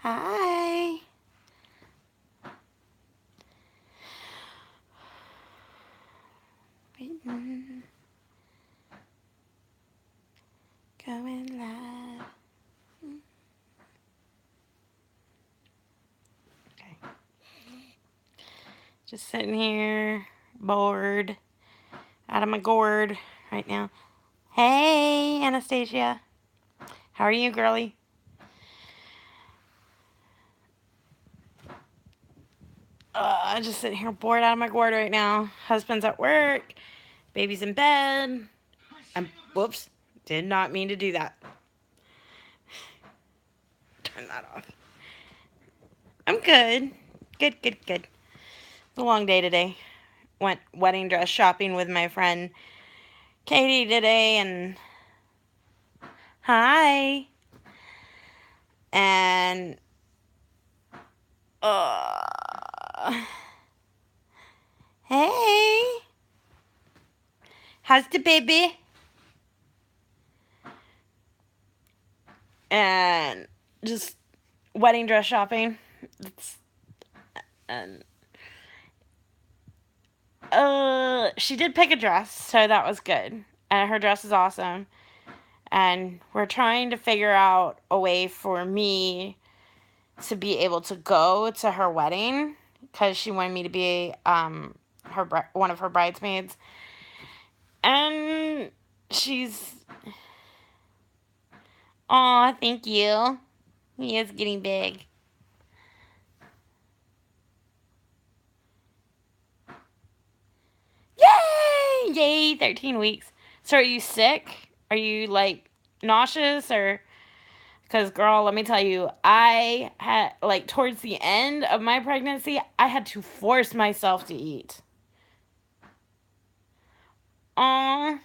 Hi. Waiting. Going live. Okay. Just sitting here, bored, out of my gourd right now. Hey, Anastasia. How are you, girlie? I'm just sitting here bored out of my gourd right now. Husband's at work. Baby's in bed. Whoops. Did not mean to do that. Turn that off. I'm good. Good. It's a long day today. Went wedding dress shopping with my friend Katie today, and hi. And hey, how's the baby? And just wedding dress shopping. And she did pick a dress, so that was good. And her dress is awesome. And we're trying to figure out a way for me to be able to go to her wedding, because she wanted me to be one of her bridesmaids. And she's, aw, thank you. He is getting big. Yay! Yay, 13 weeks. So are you sick? Are you, like, nauseous? Or, because, girl, let me tell you, I had, like, towards the end of my pregnancy, I had to force myself to eat. Aw.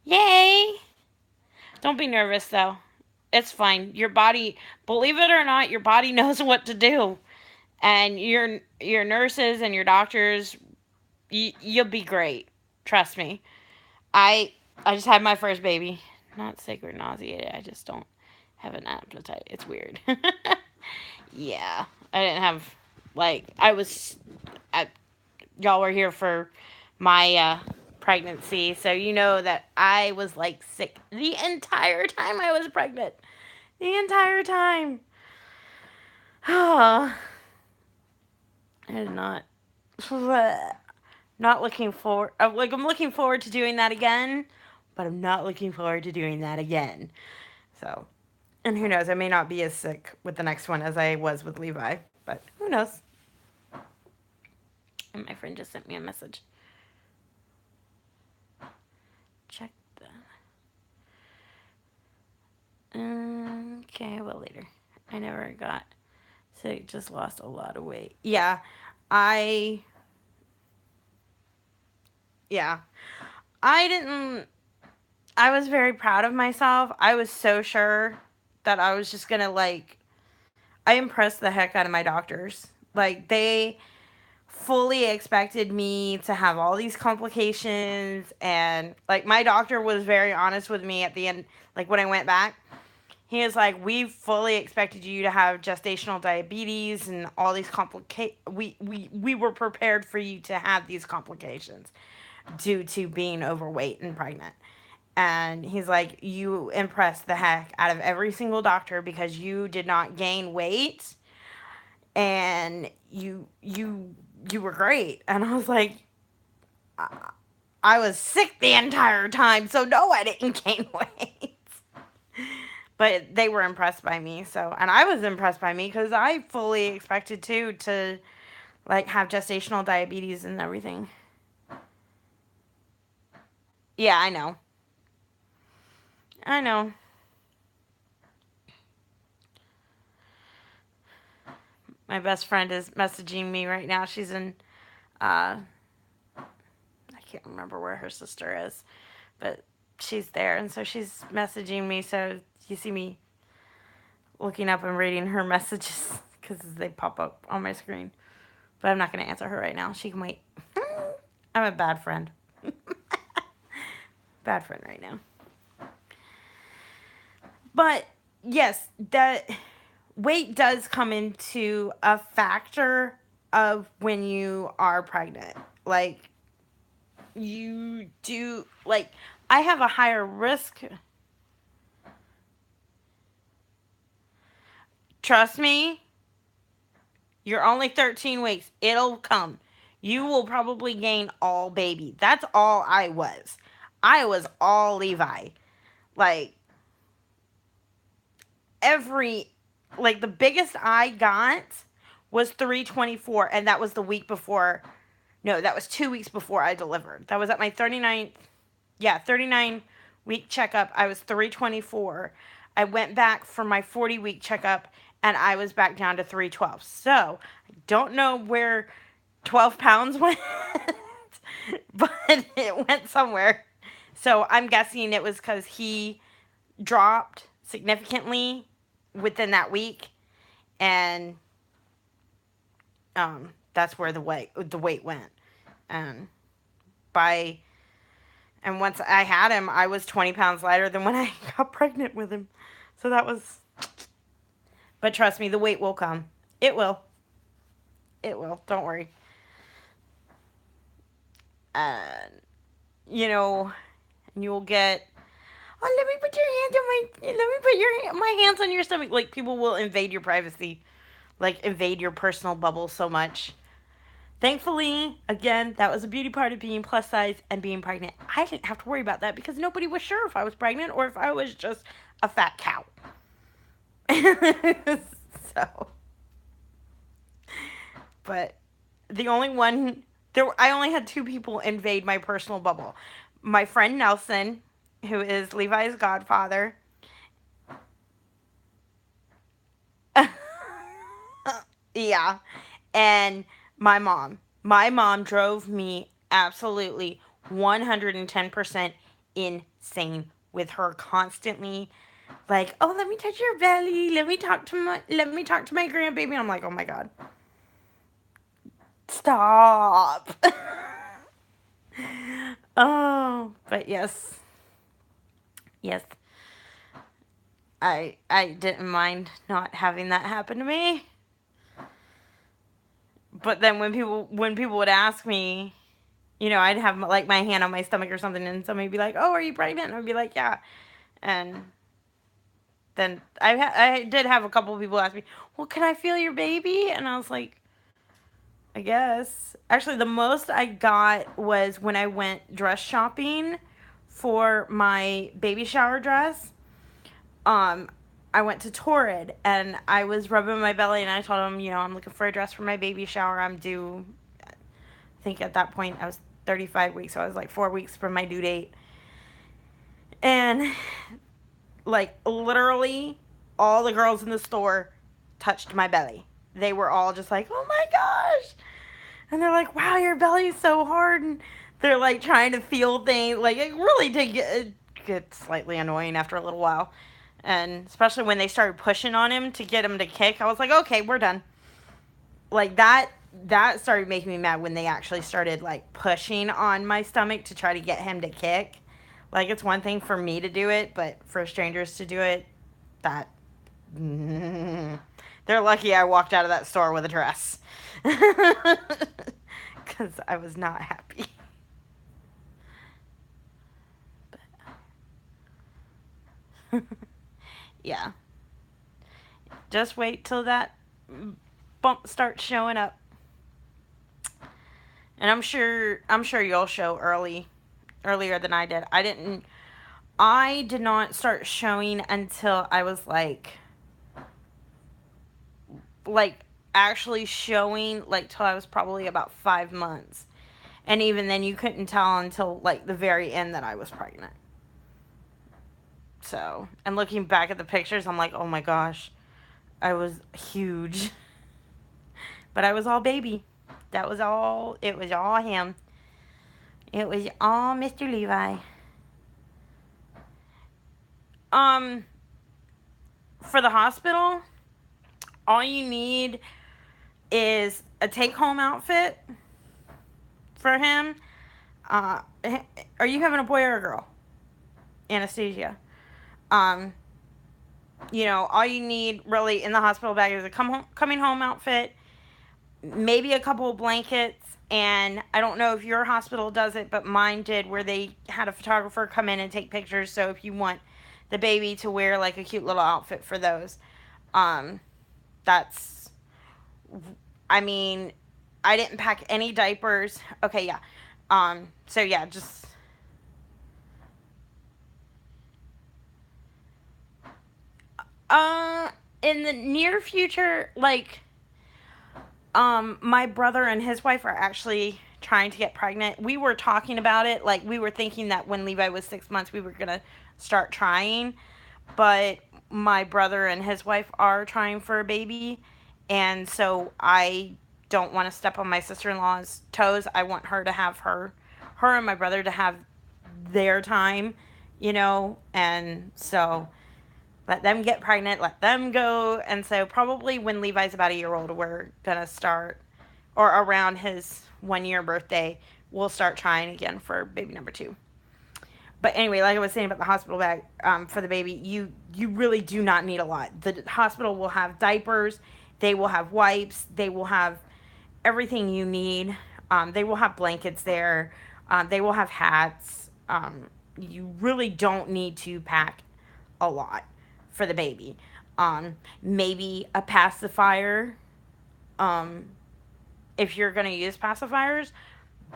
Yay! Don't be nervous, though. It's fine. Your body, believe it or not, your body knows what to do. And your nurses and your doctors, you'll be great. Trust me. I just had my first baby. Not sick or nauseated. I just don't have an appetite. It's weird. Yeah. I didn't have, like, y'all were here for my pregnancy, so you know that I was, like, sick the entire time I was pregnant. The entire time. Oh. I did not. Not looking forward. I'm looking forward to doing that again, but I'm not looking forward to doing that again. So, and who knows? I may not be as sick with the next one as I was with Levi, but who knows? And my friend just sent me a message. Check that. Okay, well, later. I never got sick, just lost a lot of weight. Yeah, I. Yeah. I didn't. I was very proud of myself. I was so sure that I was just gonna, like, I impressed the heck out of my doctors. Like, they fully expected me to have all these complications, and, like, my doctor was very honest with me at the end, like, when I went back. He was like, we fully expected you to have gestational diabetes and all these we were prepared for you to have these complications due to being overweight and pregnant. And he's like, you impressed the heck out of every single doctor because you did not gain weight, and you were great. And I was like, I was sick the entire time, so no, I didn't gain weight. But they were impressed by me, so, and I was impressed by me because I fully expected to, like, have gestational diabetes and everything. Yeah, I know. I know. My best friend is messaging me right now. She's in, I can't remember where her sister is, but she's there, and so she's messaging me. So you see me looking up and reading her messages because they pop up on my screen. But I'm not going to answer her right now. She can wait. I'm a bad friend. Bad friend right now. But yes, that weight does come into a factor of when you are pregnant. Like, you do, like, I have a higher risk. Trust me, you're only 13 weeks. It'll come. You will probably gain all baby. That's all I was. I was all Levi. Like, every, like, the biggest I got was 324, and that was the week before. No, that was 2 weeks before I delivered. That was at my 39-week checkup. I was 324. I went back for my 40-week checkup, and I was back down to 312. So, I don't know where 12 pounds went, but it went somewhere. So, I'm guessing it was because he dropped significantly within that week, and that's where the weight went. And by and once I had him, I was 20 pounds lighter than when I got pregnant with him. So that was. But trust me, the weight will come. It will. It will. Don't worry. And you'll get. Oh, let me put your hands on my. Let me put my hands on your stomach. Like, people will invade your privacy, like invade your personal bubble so much. Thankfully, again, that was a beauty part of being plus size and being pregnant. I didn't have to worry about that because nobody was sure if I was pregnant or if I was just a fat cow. So, but the only one I only had two people invade my personal bubble. My friend Nelson, who is Levi's godfather. Yeah. And my mom. My mom drove me absolutely 110% insane with her constantly like, "Oh, let me touch your belly. Let me talk to my grandbaby." And I'm like, "Oh my god. Stop." Oh, but yes. Yes. I didn't mind not having that happen to me. But then when people would ask me, I'd have like my hand on my stomach or something, and somebody'd be like, "Oh, are you pregnant?" And I'd be like, "Yeah." And then I did have a couple of people ask me, "Well, can I feel your baby?" And I was like, "I guess." Actually, the most I got was when I went dress shopping for my baby shower dress. Um, I went to Torrid and I was rubbing my belly and I told him, I'm looking for a dress for my baby shower. I'm due. I think at that point I was 35 weeks, so I was like 4 weeks from my due date. And like literally all the girls in the store touched my belly. They were all just like, "Oh my gosh." And they're like, "Wow, your belly's so hard." And they're like trying to feel things. Like, it really did get slightly annoying after a little while. And especially when they started pushing on him to get him to kick, I was like, "Okay, we're done." Like, that started making me mad when they actually started like pushing on my stomach to try to get him to kick. Like, it's one thing for me to do it, but for strangers to do it, that they're lucky I walked out of that store with a dress. Because I was not happy. Yeah. Just wait till that bump starts showing up. And I'm sure you'll show earlier than I did. I did not start showing until I was like actually showing like till I was probably about 5 months. And even then you couldn't tell until like the very end that I was pregnant. So, and looking back at the pictures, I'm like, "Oh my gosh, I was huge." But I was all baby. It was all him. It was all Mr. Levi. Um, for the hospital, all you need is a take-home outfit for him. Uh, are you having a boy or a girl? Anesthesia. Um, All you need really in the hospital bag is a coming home outfit, maybe a couple of blankets, and I don't know if your hospital does it, but mine did, where they had a photographer come in and take pictures. So if you want the baby to wear like a cute little outfit for those, um, that's, I mean, I didn't pack any diapers. Okay, yeah. So yeah, just uh, in the near future, like, my brother and his wife are actually trying to get pregnant. We were talking about it. Like, we were thinking that when Levi was 6 months, we were going to start trying. But my brother and his wife are trying for a baby. And so I don't want to step on my sister in law's toes. I want her to have her and my brother to have their time. And so let them get pregnant, let them go. And so probably when Levi's about a year old, we're going to start, or around his 1 year birthday, we'll start trying again for baby number two. But anyway, like I was saying about the hospital bag, for the baby, you really do not need a lot. The hospital will have diapers, they will have wipes, they will have everything you need. They will have blankets there, they will have hats. You really don't need to pack a lot for the baby. Maybe a pacifier, um, if you're going to use pacifiers,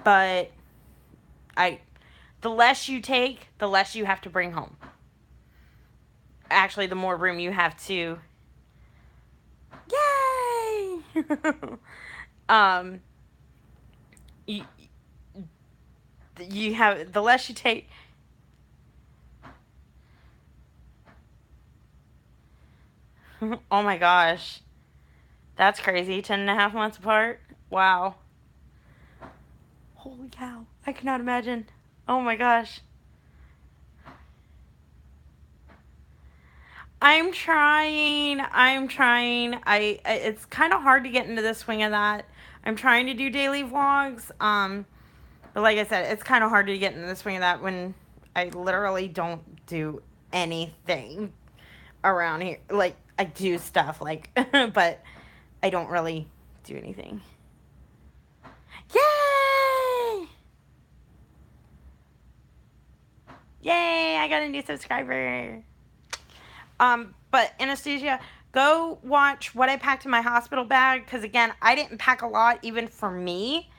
but I the less you take, the less you have to bring home. Actually, the more room you have to. Yay! um, you, you have the less you take. Oh my gosh, that's crazy. 10.5 months apart. Wow. Holy cow! I cannot imagine. Oh my gosh. I'm trying. I'm trying. It's kind of hard to get into the swing of that. I'm trying to do daily vlogs. But like I said, it's kind of hard to get into the swing of that when I literally don't do anything around here. Like, I do stuff, like, but I don't really do anything. Yay! Yay! I got a new subscriber. But Anastasia, go watch what I packed in my hospital bag, because again, I didn't pack a lot even for me.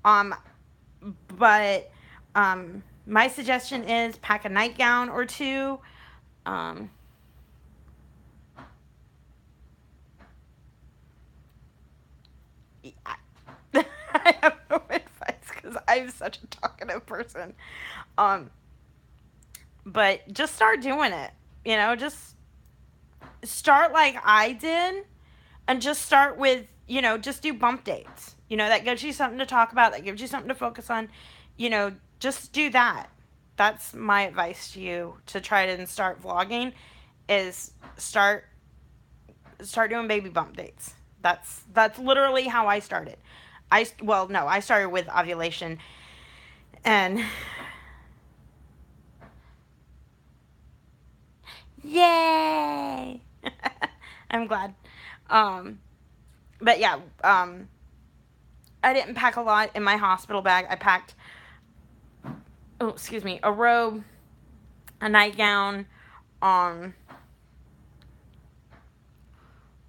Um, but my suggestion is pack a nightgown or two. Um, I, I have no advice because I'm such a talkative person. Um, but just start doing it. Just start like I did, and just start with, just do bump dates. That gives you something to talk about, that gives you something to focus on. Just do that. That's my advice to you, to try to start vlogging, is start doing baby bump dates. That's literally how I started. Well, no, I started with ovulation, and yay. I'm glad. Um but yeah, I didn't pack a lot in my hospital bag. I packed, oh, excuse me, a robe, a nightgown. Um,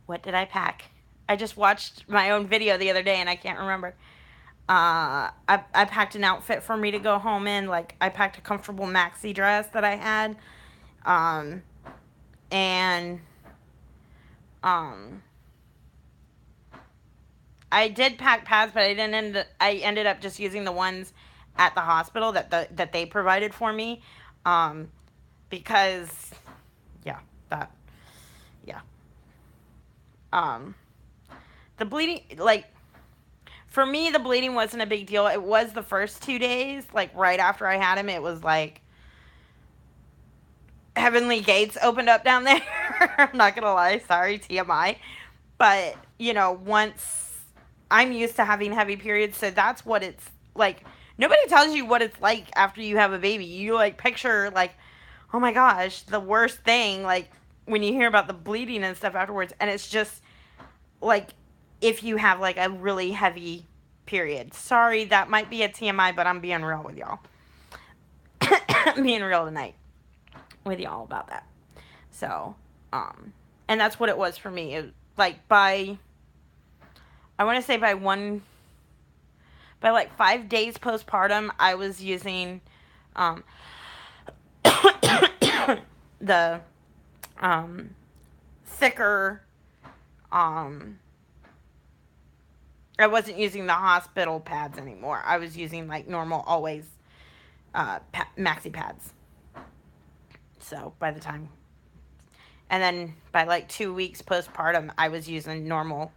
what did I pack? I just watched my own video the other day and I can't remember. I packed an outfit for me to go home in. Like, I packed a comfortable maxi dress that I had. Um, and, um, I did pack pads, but I ended up just using the ones at the hospital that they provided for me, um, because yeah, that yeah, um, the bleeding, like, for me, the bleeding wasn't a big deal. It was the first 2 days, like right after I had him, it was like heavenly gates opened up down there. I'm not gonna lie, sorry, TMI, but once, I'm used to having heavy periods, so that's what it's like. Nobody tells you what it's like after you have a baby. You like picture, like, oh my gosh, the worst thing, like, when you hear about the bleeding and stuff afterwards, and it's just like if you have like a really heavy period. Sorry, that might be a TMI, but I'm being real with y'all. I'm being real tonight with y'all about that. So, and that's what it was for me. It, like I want to say by like 5 days postpartum, I was using, um, the, thicker, um, I wasn't using the hospital pads anymore. I was using like normal, always, maxi pads. So by the time, and then by like 2 weeks postpartum, I was using normal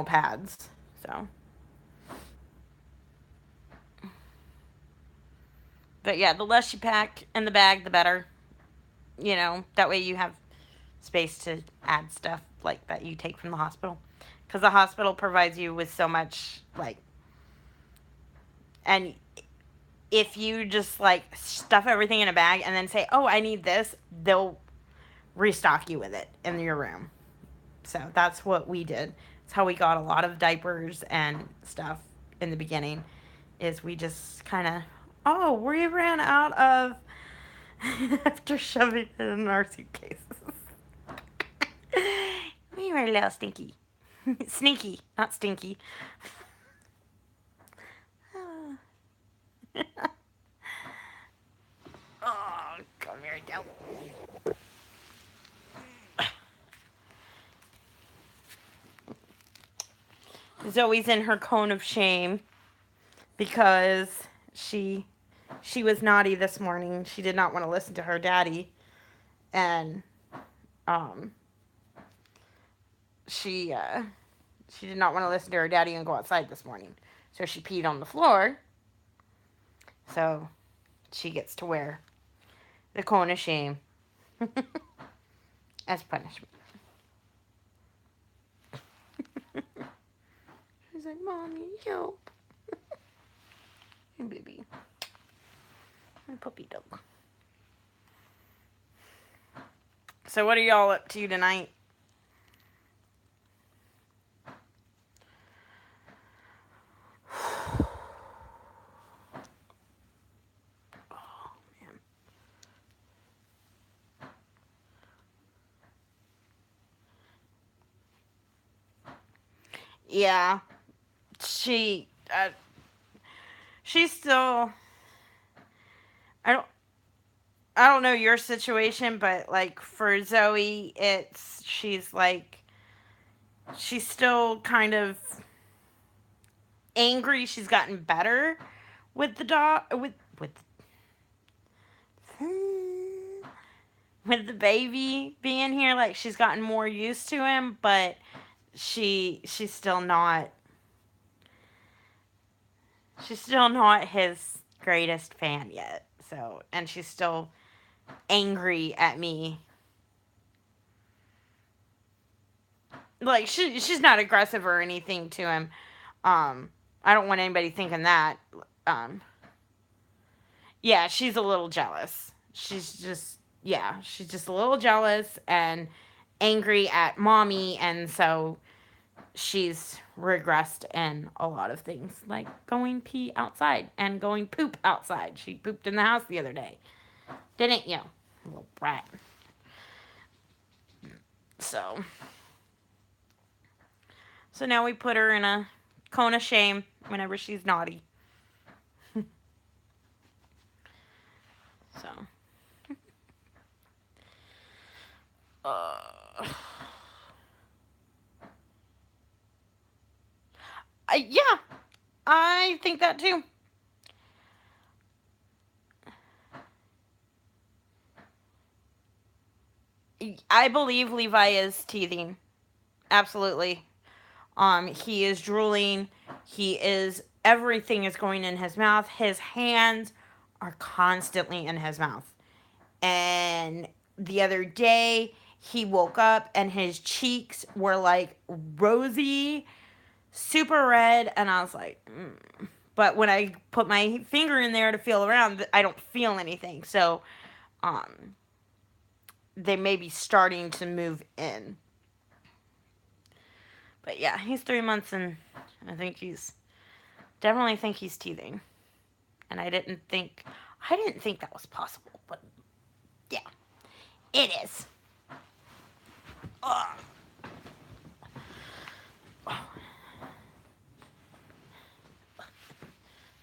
pads. So, but yeah, the less you pack in the bag, the better. You know, that way you have space to add stuff like that you take from the hospital, because the hospital provides you with so much, like, and if you just like stuff everything in a bag and then say, oh, I need this, they'll restock you with it in your room. So that's what we did. It's how we got a lot of diapers and stuff in the beginning, is we just kind of, oh, we ran out of after shoving it in our suitcases. We were a little stinky. Sneaky, not stinky. Oh, come here, go. Zoe's in her cone of shame because she was naughty this morning. She did not want to listen to her daddy, and um she did not want to listen to her daddy and go outside this morning. So she peed on the floor. So she gets to wear the cone of shame as punishment. She's like, Mommy, help. Hey, baby. My puppy dog. So what are y'all up to tonight? Oh, man. Yeah, she's still. I don't know your situation, but like for Zoe, she's still kind of angry. She's gotten better with the dog with the baby being here. Like she's gotten more used to him, but she's still not his greatest fan yet. So, and she's still angry at me. Like she's not aggressive or anything to him. I don't want anybody thinking that. Yeah, she's a little jealous. She's just a little jealous and angry at mommy, and so she's regressed in a lot of things, like going pee outside and going poop outside. She pooped in the house the other day. Didn't you? Little brat. So now we put her in a cone of shame whenever she's naughty. So. Yeah, I think that too. I believe Levi is teething. Absolutely. He is drooling. Everything is going in his mouth. His hands are constantly in his mouth. And the other day, he woke up and his cheeks were like rosy, super red, and I was like, But when I put my finger in there to feel around, I don't feel anything. So, they may be starting to move in. But yeah, he's 3 months, and definitely think he's teething. And I didn't think that was possible, but yeah, it is. Ugh.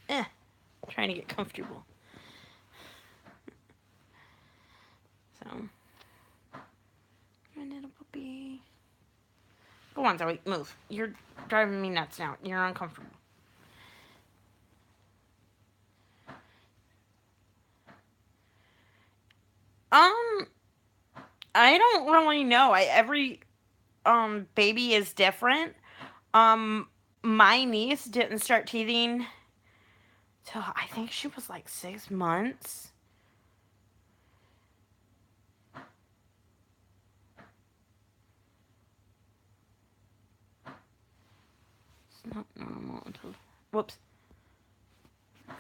Eh, trying to get comfortable. So, my little puppy. Go on, Zoe, move. You're driving me nuts now. You're uncomfortable. Um, I don't really know. Every baby is different. Um, my niece didn't start teething till I think she was like 6 months. It's not normal until. Whoops.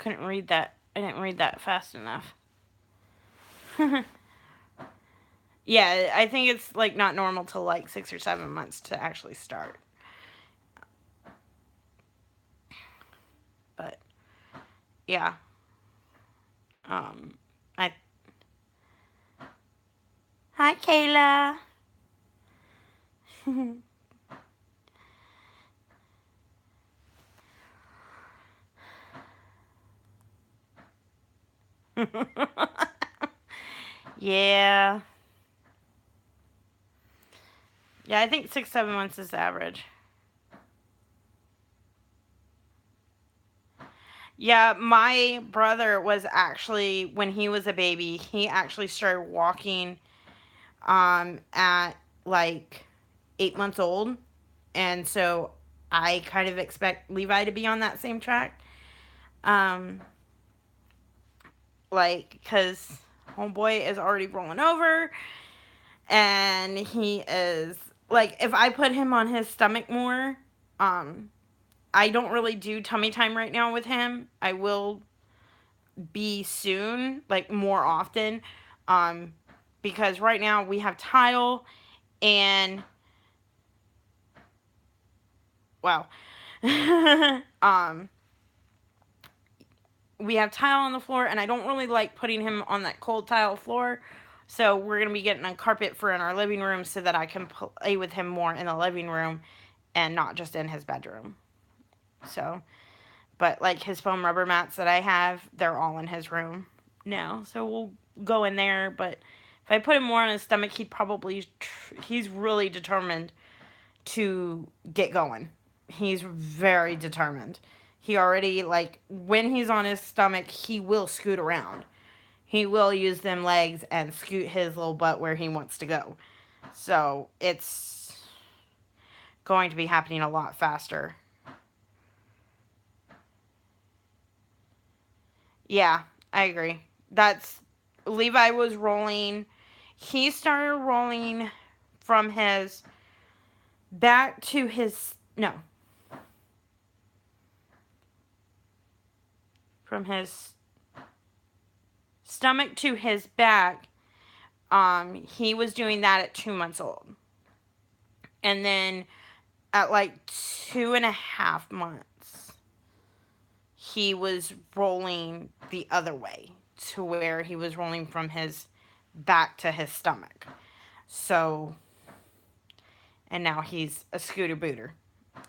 Couldn't read that. I didn't read that fast enough. Yeah, I think it's like not normal till like 6 or 7 months to actually start. But yeah. Um I Hi Kayla. Yeah. Yeah, I think 6, 7 months is the average. Yeah, my brother was actually when he was a baby, he actually started walking at like 8 months old. And so I kind of expect Levi to be on that same track. Um like cuz homeboy is already rolling over, and he is like, if I put him on his stomach more, um I don't really do tummy time right now with him. I will be soon, like more often, um because right now we have tile and wow. um we have tile on the floor, and I don't really like putting him on that cold tile floor. So we're going to be getting a carpet for in our living room so that I can play with him more in the living room and not just in his bedroom. So, but like his foam rubber mats that I have, they're all in his room now. So we'll go in there. But if I put him more on his stomach, he's really determined to get going. He's very determined. He already, like, when he's on his stomach, he will scoot around. He will use them legs and scoot his little butt where he wants to go. So it's going to be happening a lot faster. Yeah, I agree. Levi was rolling. He started rolling from his back to his, no, from his stomach to his back. He was doing that at 2 months old. And then at like 2.5 months, he was rolling the other way to where he was rolling from his back to his stomach. So, and now he's a scooter booter.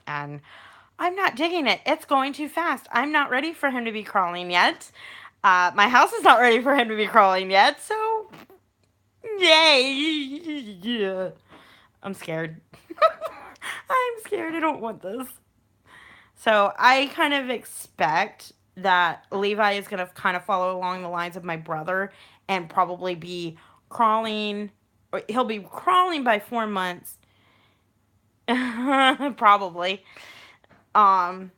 And I'm not digging it. It's going too fast. I'm not ready for him to be crawling yet. My house is not ready for him to be crawling yet. So, yay. Yeah. I'm scared. I'm scared. I don't want this. So I kind of expect that Levi is going to kind of follow along the lines of my brother and probably be crawling. Or he'll be crawling by 4 months. Probably. Um,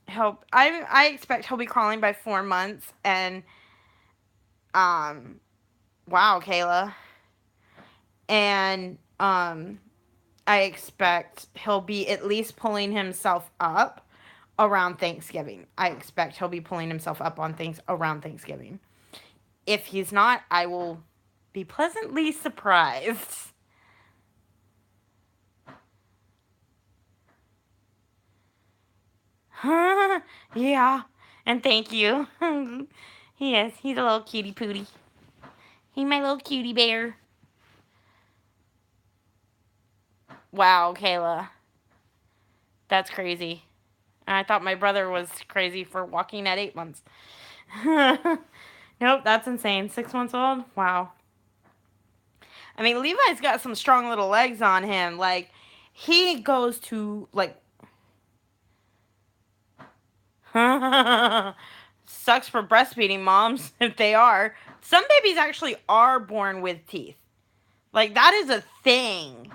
I expect he'll be crawling by 4 months, and wow, Kayla. And I expect he'll be at least pulling himself up around Thanksgiving. I expect he'll be pulling himself up on things around Thanksgiving. If he's not, I will be pleasantly surprised. Yeah, and thank you. He is. He's a little cutie pootie. He's my little cutie bear. Wow, Kayla. That's crazy. I thought my brother was crazy for walking at 8 months. Nope, that's insane. 6 months old? Wow. I mean, Levi's got some strong little legs on him. Like, he goes to, like, sucks for breastfeeding moms if they are. Some babies actually are born with teeth. Like, that is a thing.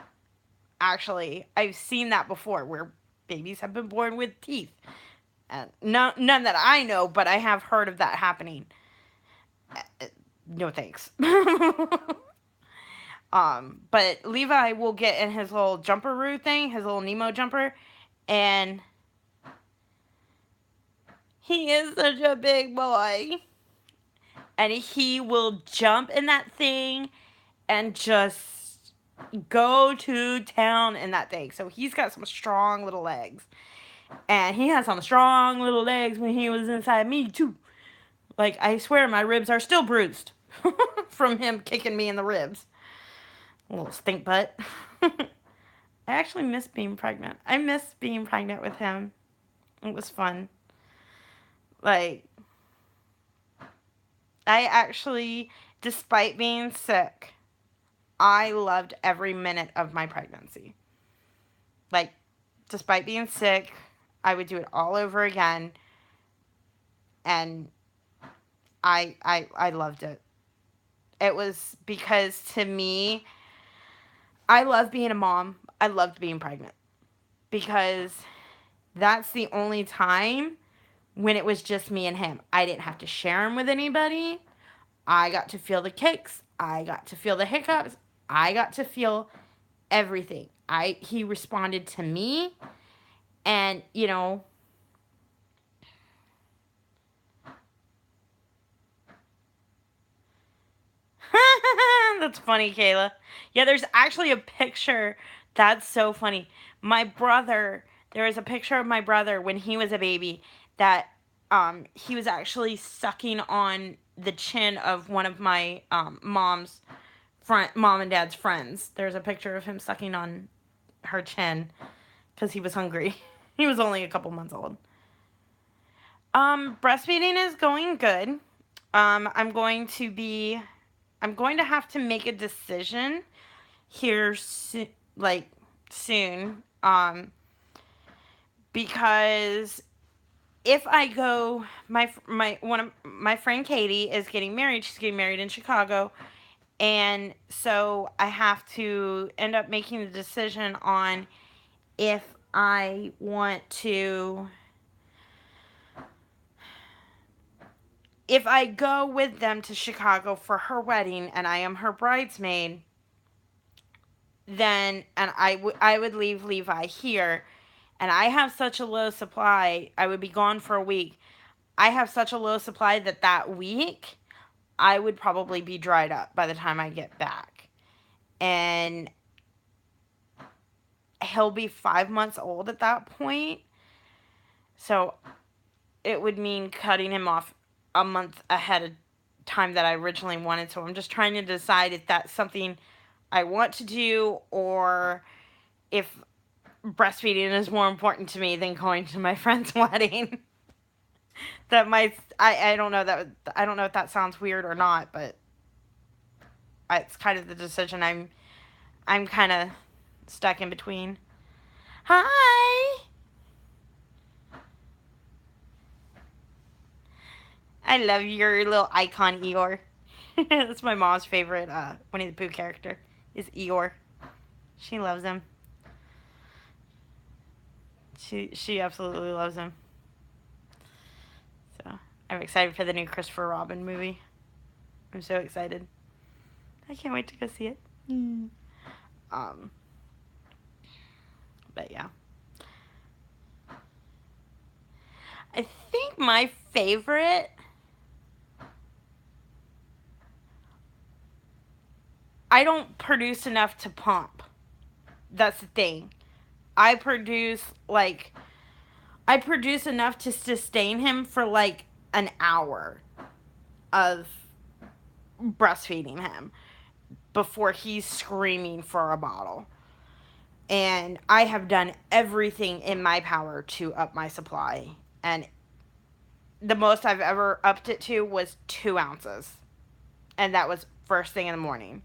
Actually, I've seen that before where babies have been born with teeth. None that I know, but I have heard of that happening. No thanks. But Levi will get in his little jumperoo thing, his little Nemo jumper, and he is such a big boy. And he will jump in that thing and just go to town in that thing. So he's got some strong little legs. And he had some strong little legs when he was inside me, too. Like, I swear my ribs are still bruised from him kicking me in the ribs. A little stink butt. I actually miss being pregnant. I miss being pregnant with him. It was fun. Like, I actually, despite being sick, I loved every minute of my pregnancy. Like, despite being sick, I would do it all over again. And I loved it. It was because, to me, I love being a mom. I loved being pregnant. Because that's the only time when it was just me and him. I didn't have to share him with anybody. I got to feel the kicks. I got to feel the hiccups. I got to feel everything. He responded to me, and that's funny, Kayla. Yeah, there's actually a picture. That's so funny. My brother, there was a picture of my brother when he was a baby that he was actually sucking on the chin of one of my mom and dad's friends. There's a picture of him sucking on her chin because he was hungry. He was only a couple months old. Breastfeeding is going good. I'm going to have to make a decision here soon. Because if I go, one of my friend Katie is getting married. She's getting married in Chicago, and so I have to end up making the decision on if I want to. If I go with them to Chicago for her wedding and I am her bridesmaid, then I would leave Levi here, and I have such a low supply. I would be gone for a week. I have such a low supply that week I would probably be dried up by the time I get back. And he'll be 5 months old at that point. So it would mean cutting him off a month ahead of time that I originally wanted. So I'm just trying to decide if that's something I want to do, or if breastfeeding is more important to me than going to my friend's wedding. I don't know that I don't know if that sounds weird or not, but it's kind of the decision I'm kind of stuck in between. Hi. I love your little icon, Eeyore. That's my mom's favorite Winnie the Pooh character, is Eeyore. She loves him. She absolutely loves him. So I'm excited for the new Christopher Robin movie. I'm so excited. I can't wait to go see it. But yeah. I think my favorite I don't produce enough to pump. That's the thing. I produce like I produce enough to sustain him for like an hour of breastfeeding him before he's screaming for a bottle. And I have done everything in my power to up my supply. And the most I've ever upped it to was 2 ounces. And that was first thing in the morning.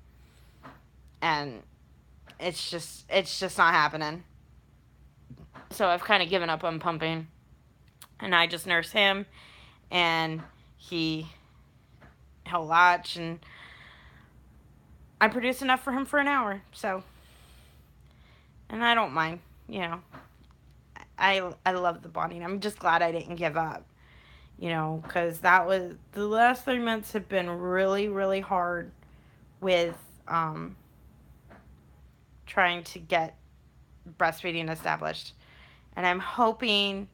And it's just not happening. So I've kind of given up on pumping. And I just nurse him. And he'll latch. And I produce enough for him for an hour. So, and I don't mind, you know. I love the bonding. I'm just glad I didn't give up, you know, because that was, the last 3 months have been really, really hard with trying to get breastfeeding established. And I'm hoping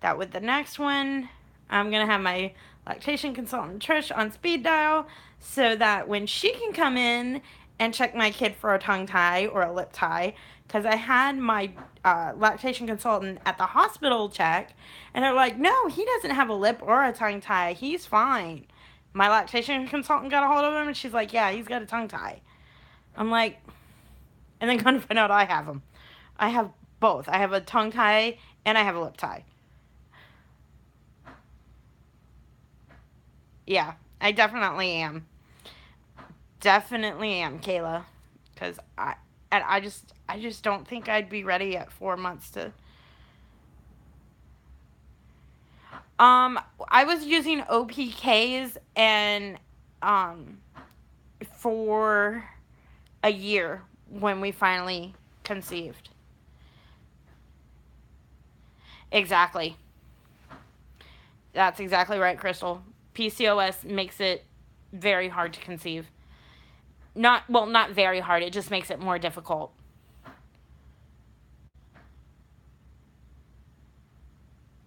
that with the next one, I'm going to have my lactation consultant Trish on speed dial so that when she can come in and check my kid for a tongue tie or a lip tie, because I had my lactation consultant at the hospital check, and they're like, no, he doesn't have a lip or a tongue tie. He's fine. My lactation consultant got a hold of him, and she's like, yeah, he's got a tongue tie. I'm like, and then come to find out I have them. I have both. I have a tongue tie and I have a lip tie. Yeah, I definitely am. Definitely am, Kayla. Because I just don't think I'd be ready at 4 months to. I was using OPKs and for a year when we finally conceived. Exactly. That's exactly right, Crystal. PCOS makes it very hard to conceive. Not very hard. It just makes it more difficult.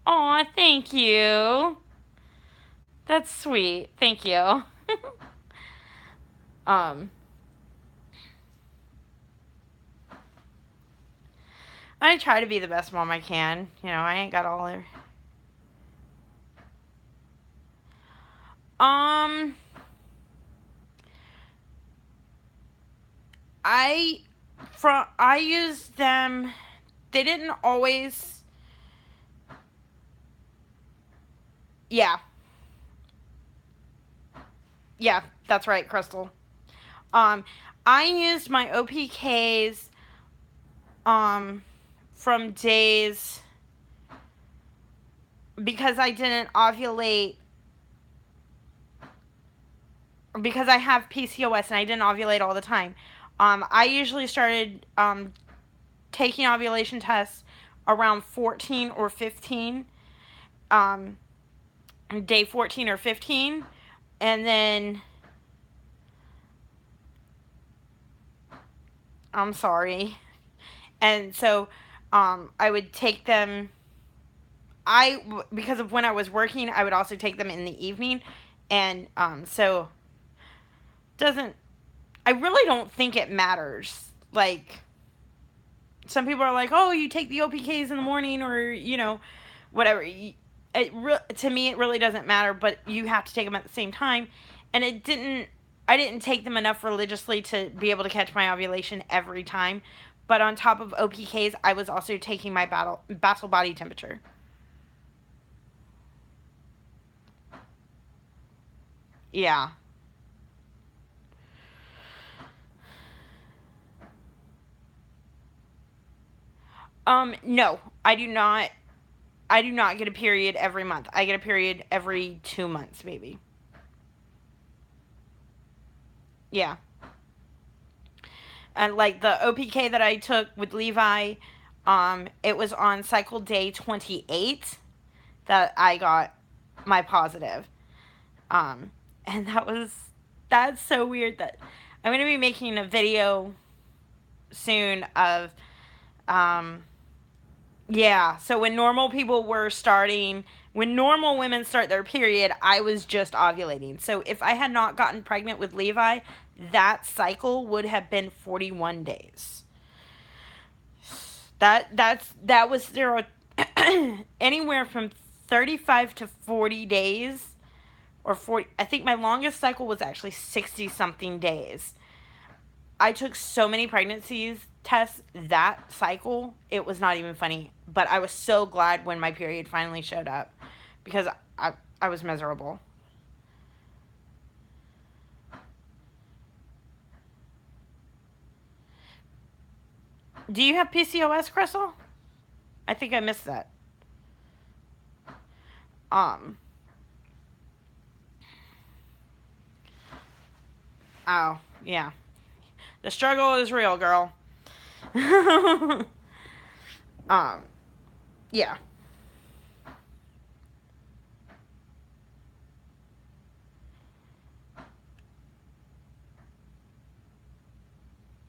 Aw, thank you. That's sweet. Thank you. um, I try to be the best mom I can. You know, I ain't got all there. Um, I I used them. They didn't always. Yeah, yeah, that's right, Crystal. Um, I used my OPKs um from days because I didn't ovulate because I have PCOS and I didn't ovulate all the time. I usually started taking ovulation tests around 14 or 15, um, day 14 or 15, and then I'm sorry. And so I would take them. Because of when I was working, I would also take them in the evening, and so doesn't. I really don't think it matters. Like some people are like, oh, you take the OPKs in the morning, or whatever. To me, it really doesn't matter. But you have to take them at the same time, and it didn't. I didn't take them enough religiously to be able to catch my ovulation every time. But on top of OPKs, I was also taking my basal body temperature. Yeah. No, I do not. I do not get a period every month. I get a period every 2 months, maybe. Yeah. And like the OPK that I took with Levi, it was on cycle day 28 that I got my positive. And that's so weird that I'm gonna be making a video soon of, yeah. So when normal women start their period, I was just ovulating. So if I had not gotten pregnant with Levi, that cycle would have been 41 days. That was zero anywhere from 35 to 40 days or 40. I think my longest cycle was actually 60 something days. I took so many pregnancies tests that cycle, it was not even funny. But I was so glad when my period finally showed up because I was miserable. Do you have PCOS, Crystal? I think I missed that. Um. Oh, yeah. The struggle is real, girl. um. Yeah.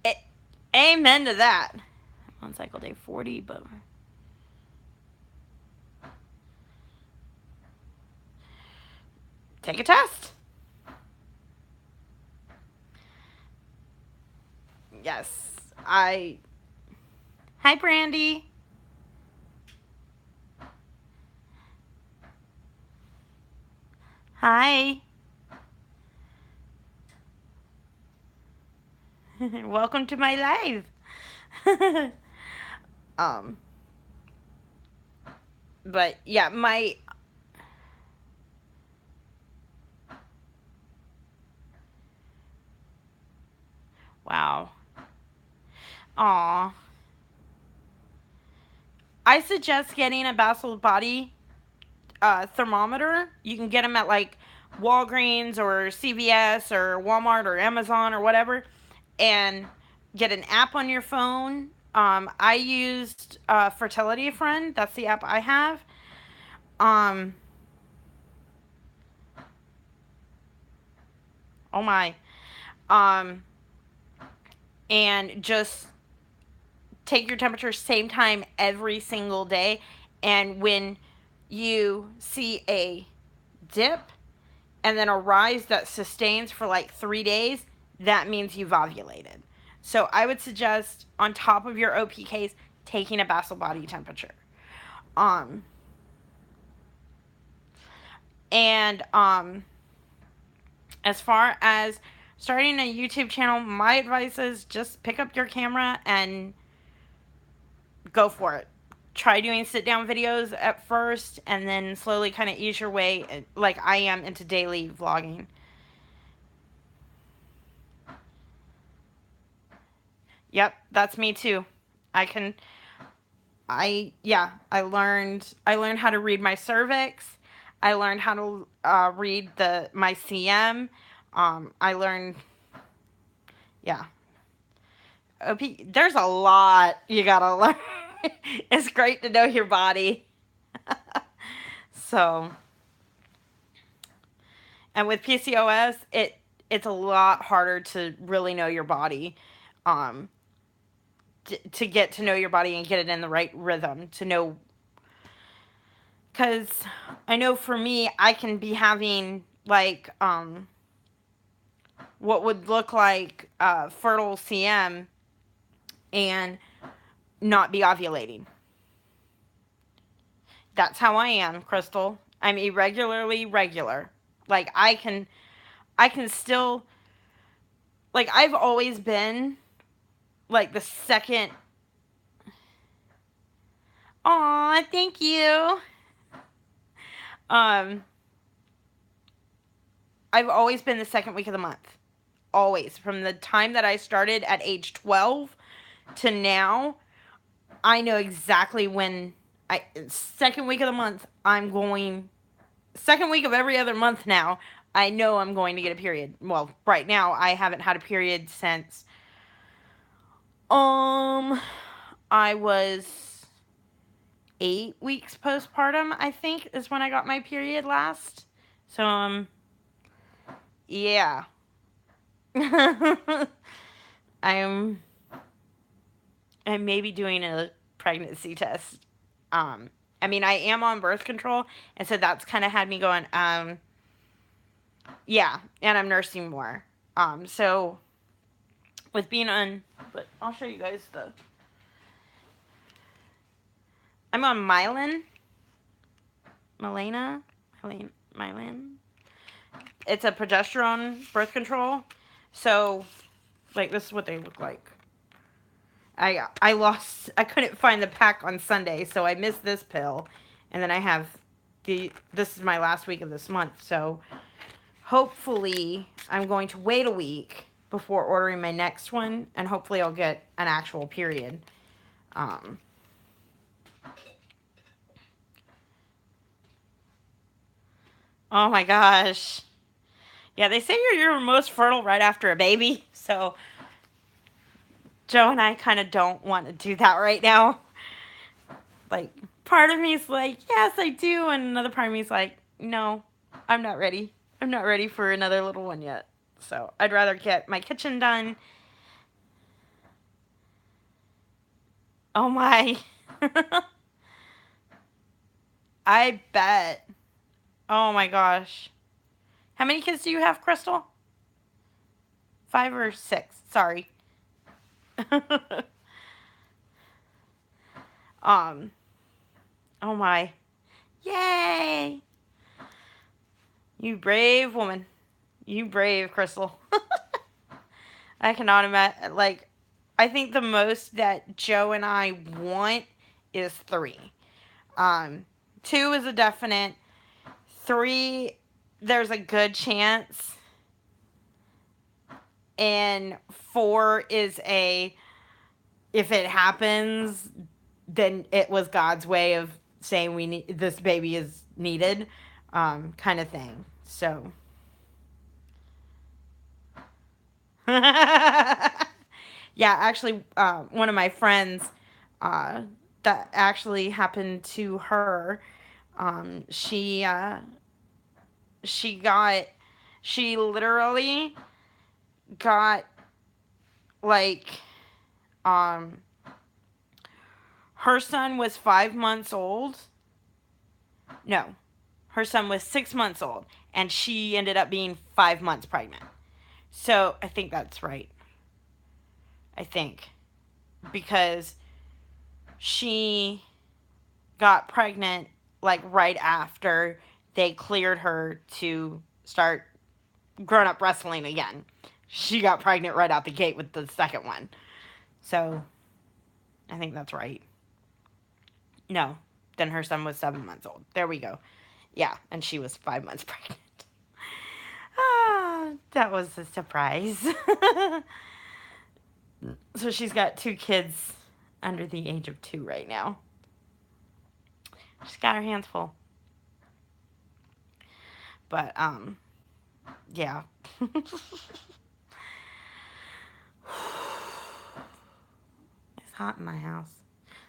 It, amen to that. On cycle day 40, but take a test. Yes. Hi, Brandy. Hi. Welcome to my live. um. But yeah, my. Wow. Aw. I suggest getting a basal body thermometer. You can get them at like Walgreens or CVS or Walmart or Amazon or whatever, and get an app on your phone. I used Fertility Friend. That's the app I have. Um, oh my. Um, and just take your temperature same time every single day. And when you see a dip and then a rise that sustains for like 3 days, that means you've ovulated. So I would suggest, on top of your OPKs, taking a basal body temperature. Um, and as far as starting a YouTube channel, my advice is just pick up your camera and go for it. Try doing sit down videos at first and then slowly kind of ease your way, like I am, into daily vlogging. Yep, that's me too. I can I learned how to read my cervix. I learned how to read my CM. I learned, yeah. There's a lot you gotta learn. It's great to know your body. So, and with PCOS, it's a lot harder to really know your body. Um, to get to know your body and get it in the right rhythm to know, because I know for me, I can be having like what would look like fertile CM and not be ovulating. That's how I am, Crystal. I'm irregularly regular. Like I can still, like, I've always been like the second. Aw, thank you. Um, I've always been the second week of the month. Always. From the time that I started at age 12 to now, I know exactly when second week of the month, second week of every other month now, I know I'm going to get a period. Well, right now, I haven't had a period since, I was 8 weeks postpartum, I think, is when I got my period last. So, yeah. I'm I may be doing a pregnancy test. I mean, I am on birth control, and so that's kind of had me going, yeah, and I'm nursing more. So with being on, but I'll show you guys I'm on Mylan. It's a progesterone birth control. So, like, this is what they look like. I couldn't find the pack on Sunday, so I missed this pill. And then I have this is my last week of this month. So, hopefully, I'm going to wait a week before ordering my next one. And hopefully, I'll get an actual period. Oh my gosh. Yeah, they say you're most fertile right after a baby. So, Joe and I kind of don't want to do that right now. Like, part of me is like, yes, I do. And another part of me is like, no, I'm not ready. I'm not ready for another little one yet. So, I'd rather get my kitchen done. Oh my. I bet. Oh my gosh. How many kids do you have, Crystal? 5 or 6? Sorry. Oh my. Yay! You brave woman. You brave, Crystal. I cannot imagine. Like, I think the most that Joe and I want is 3. 2 is a definite. 3, there's a good chance. And 4 is if it happens, then it was God's way of saying this baby is needed, kind of thing. So. Yeah, actually, one of my friends, that actually happened to her. She literally got like, her son was 5 months old. No, her son was 6 months old, and she ended up being 5 months pregnant. So I think that's right. I think. Because she got pregnant like right after they cleared her to start grown up wrestling again. She got pregnant right out the gate with the second one. So I think that's right. No, then her son was 7 months old. There we go. Yeah, and she was 5 months pregnant. Ah, that was a surprise. So she's got 2 kids under the age of 2 right now. She's got her hands full. But, yeah. It's hot in my house.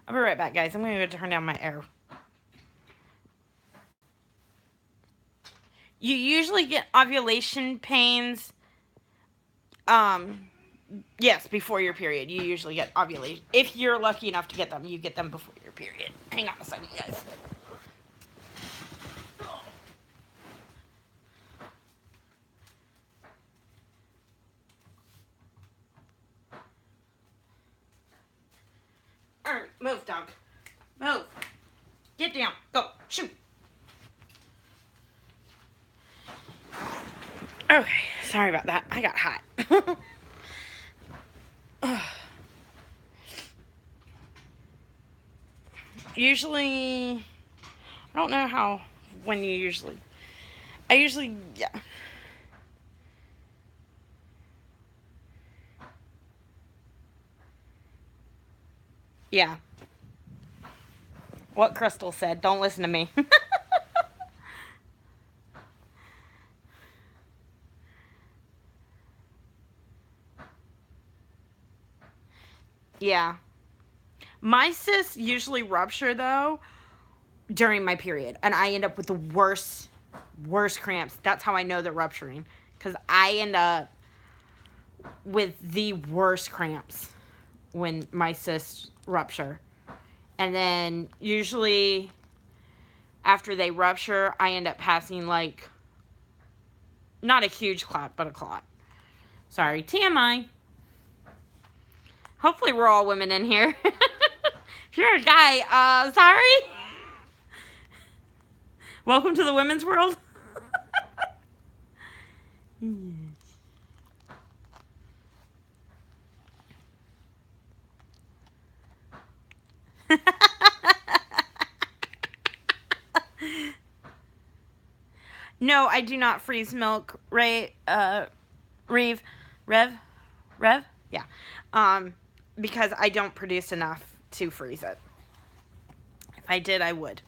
I'll be right back, guys. I'm going to go turn down my air. You usually get ovulation pains, yes, before your period. You usually get ovulation. If you're lucky enough to get them, you get them before your period. Hang on a second, guys. All right, move, dog. Move. Get down. Go. Shoot. Okay, sorry about that. I got hot. Usually, I don't know when you usually. Yeah. Yeah. What Crystal said. Don't listen to me. Yeah. My cysts usually rupture, though, during my period. And I end up with the worst cramps. That's how I know they're rupturing. Because I end up with the worst cramps when my cysts rupture. And then usually after they rupture, I end up passing like, not a huge clot, but a clot. Sorry, TMI. Hopefully we're all women in here. If you're a guy, sorry. Welcome to the women's world. No, I do not freeze milk. Rev, Rev, yeah. Because I don't produce enough to freeze it. If I did, I would.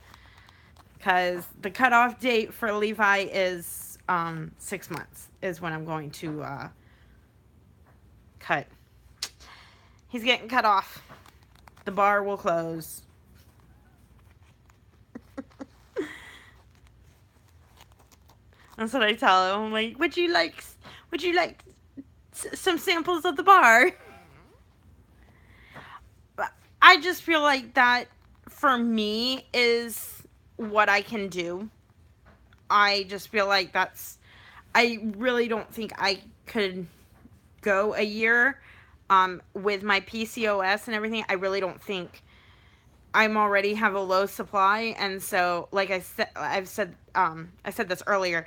Because the cutoff date for Levi is 6 months is when I'm going to cut. He's getting cut off. The bar will close. That's what I tell him. I'm like, would you like some samples of the bar? I just feel like that for me is what I can do. I just feel like I really don't think I could go a year with my PCOS and everything. I really don't think I'm already have a low supply, and so like I said this earlier.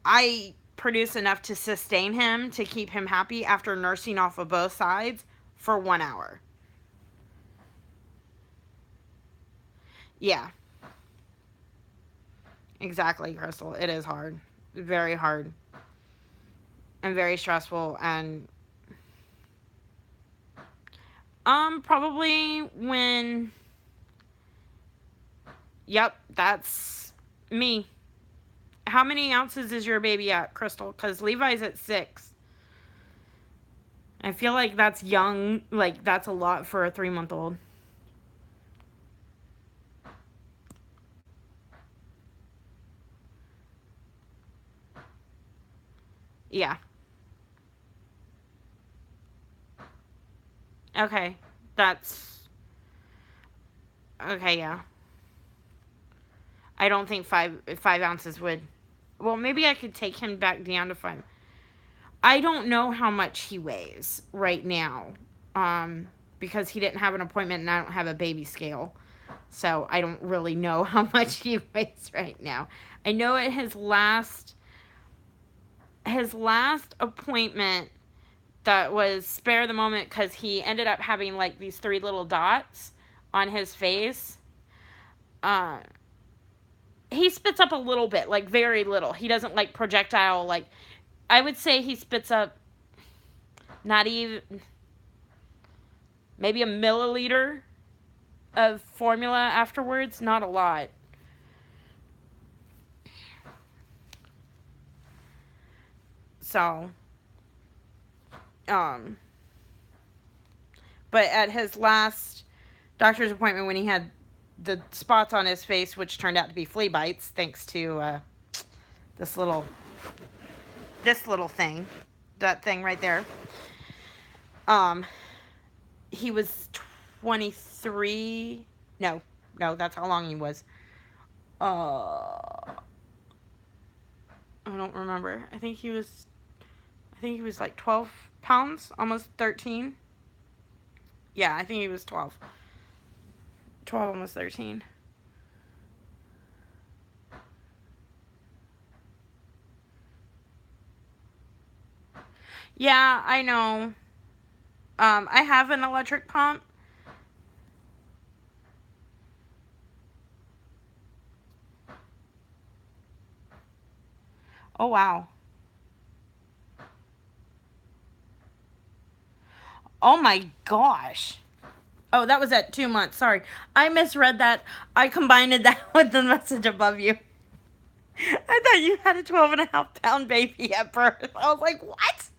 I produce enough to sustain him, to keep him happy after nursing off of both sides for 1 hour. Yeah. Exactly, Crystal. It is hard. Very hard. And very stressful. And probably when, yep, that's me. How many ounces is your baby at, Crystal? Because Levi's at 6. I feel like that's young. Like, that's a lot for a 3-month-old. Yeah. Okay. That's... Okay, yeah. I don't think 5 ounces would... Well, maybe I could take him back down to 5. I don't know how much he weighs right now. Because he didn't have an appointment and I don't have a baby scale. So I don't really know how much he weighs right now. I know at his last appointment that was spare the moment because he ended up having like these 3 little dots on his face. He spits up a little bit, like very little. He doesn't like projectile, like I would say he spits up not even maybe a milliliter of formula afterwards, not a lot. So, but at his last doctor's appointment when he had the spots on his face, which turned out to be flea bites, thanks to this little thing, that thing right there. He was 23. No, that's how long he was. I don't remember. I think he was like 12 pounds, almost 13. Yeah, I think he was 12. 12, almost 13. Yeah, I know. I have an electric pump. Oh, wow. Oh, my gosh. Oh, that was at 2 months. Sorry. I misread that. I combined that with the message above you. I thought you had a 12.5-pound baby at birth. I was like, what?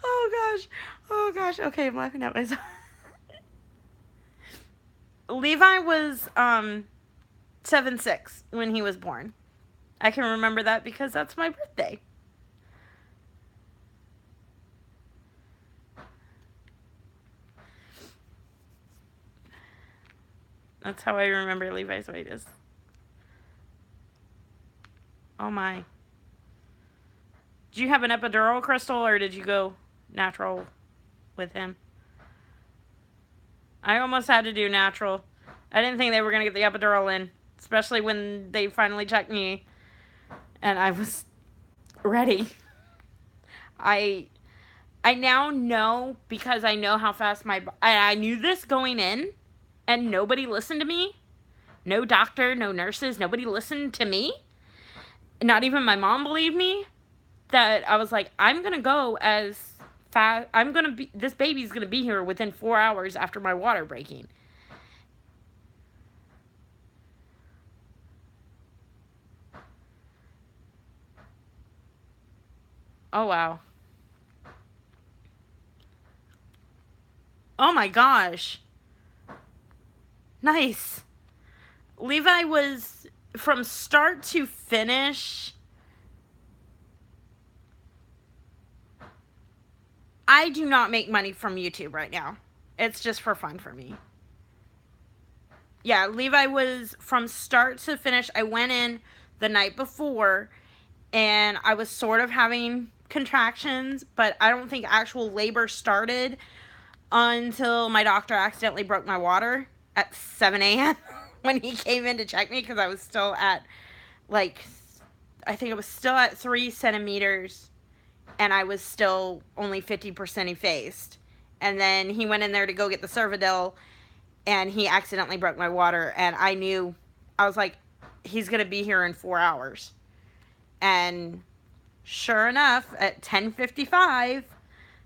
Oh, gosh. Oh, gosh. Okay, I'm laughing at myself. Levi was 7'6" when he was born. I can remember that because that's my birthday. That's how I remember Levi's weight is. Oh my. Did you have an epidural, Crystal, or did you go natural with him? I almost had to do natural. I didn't think they were going to get the epidural in, especially when they finally checked me and I was ready. I I now know, because I know how fast I knew this going in, and nobody listened to me. No doctor, no nurses, nobody listened to me. Not even my mom believed me. That I was like, I'm gonna go as fast. This baby's gonna be here within 4 hours after my water breaking. Oh, wow. Oh my gosh. Nice. Levi was, from start to finish, I do not make money from YouTube right now. It's just for fun for me. Yeah, Levi was from start to finish. I went in the night before and I was sort of having contractions, but I don't think actual labor started until my doctor accidentally broke my water at 7 a.m. when he came in to check me, because I was still at, like, I think it was still at 3 centimeters and I was still only 50% effaced. And then he went in there to go get the Cervidil and he accidentally broke my water. And I knew, I was like, he's going to be here in 4 hours. And sure enough, at 10:55,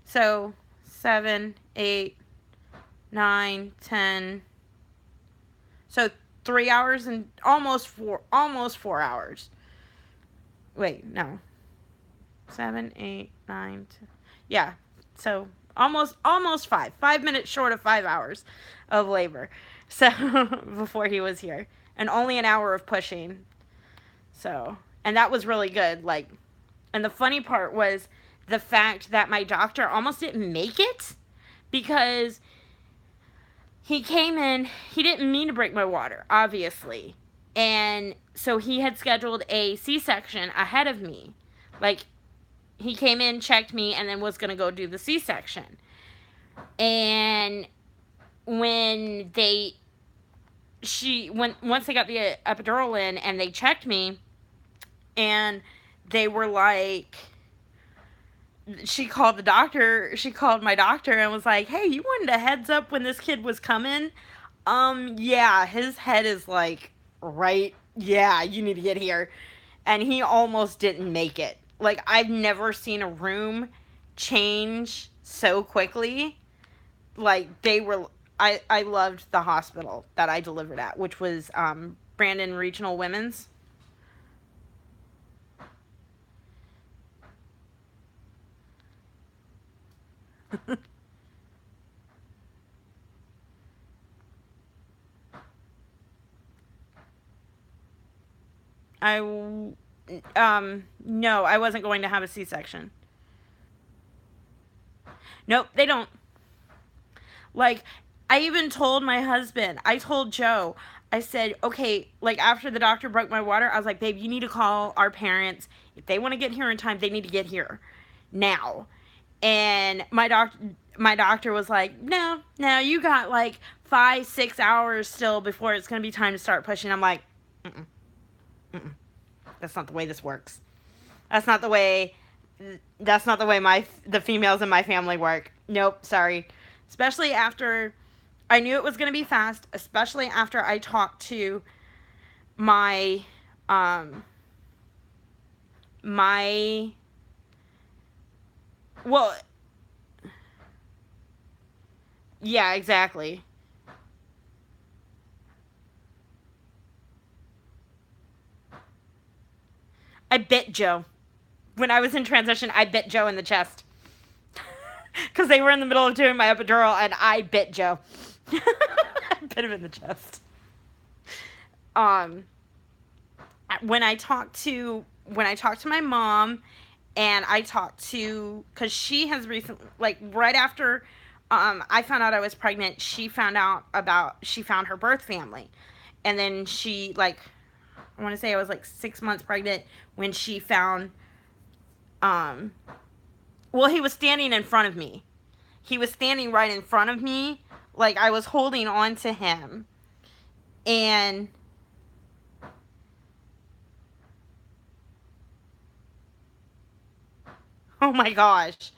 so 7, 8, 9, 10, so 3 hours and almost 4 hours. Wait, no. 7, 8, 9, 10. Yeah. So almost 5 minutes short of 5 hours of labor. So before he was here. And only an hour of pushing. So, and that was really good. Like, and the funny part was the fact that my doctor almost didn't make it, because he came in, he didn't mean to break my water, obviously. And so he had scheduled a C-section ahead of me. Like, he came in, checked me, and then was going to go do the C-section. And when once they got the epidural in and they checked me, and they were like, she called my doctor and was like, hey, you wanted a heads up when this kid was coming? Yeah, his head is like, right, yeah, you need to get here. And he almost didn't make it. Like, I've never seen a room change so quickly. Like, I loved the hospital that I delivered at, which was Brandon Regional Women's. I no, I wasn't going to have a C-section. Nope, they don't. Like, I even told my husband, I told Joe, I said, okay, like, after the doctor broke my water, I was like, babe, you need to call our parents. If they want to get here in time, they need to get here now. And my doctor was like, no, you got like 5-6 hours still before it's going to be time to start pushing. I'm like, mm-mm, mm-mm. That's not the way this works. That's not the way. That's not the way the females in my family work. Nope, sorry. Especially after I knew it was going to be fast. Especially after I talked to my my well, yeah, exactly. I bit Joe. When I was in transition, I bit Joe in the chest. Because they were in the middle of doing my epidural, and I bit Joe. I bit him in the chest. Um, when I talked to my mom, and I talked to, because she has recently, like, right after I found out I was pregnant, she found her birth family. And then she, like, I want to say I was like 6 months pregnant when she found Um, well, he was standing in front of me. He was standing right in front of me, like I was holding on to him. And oh my gosh.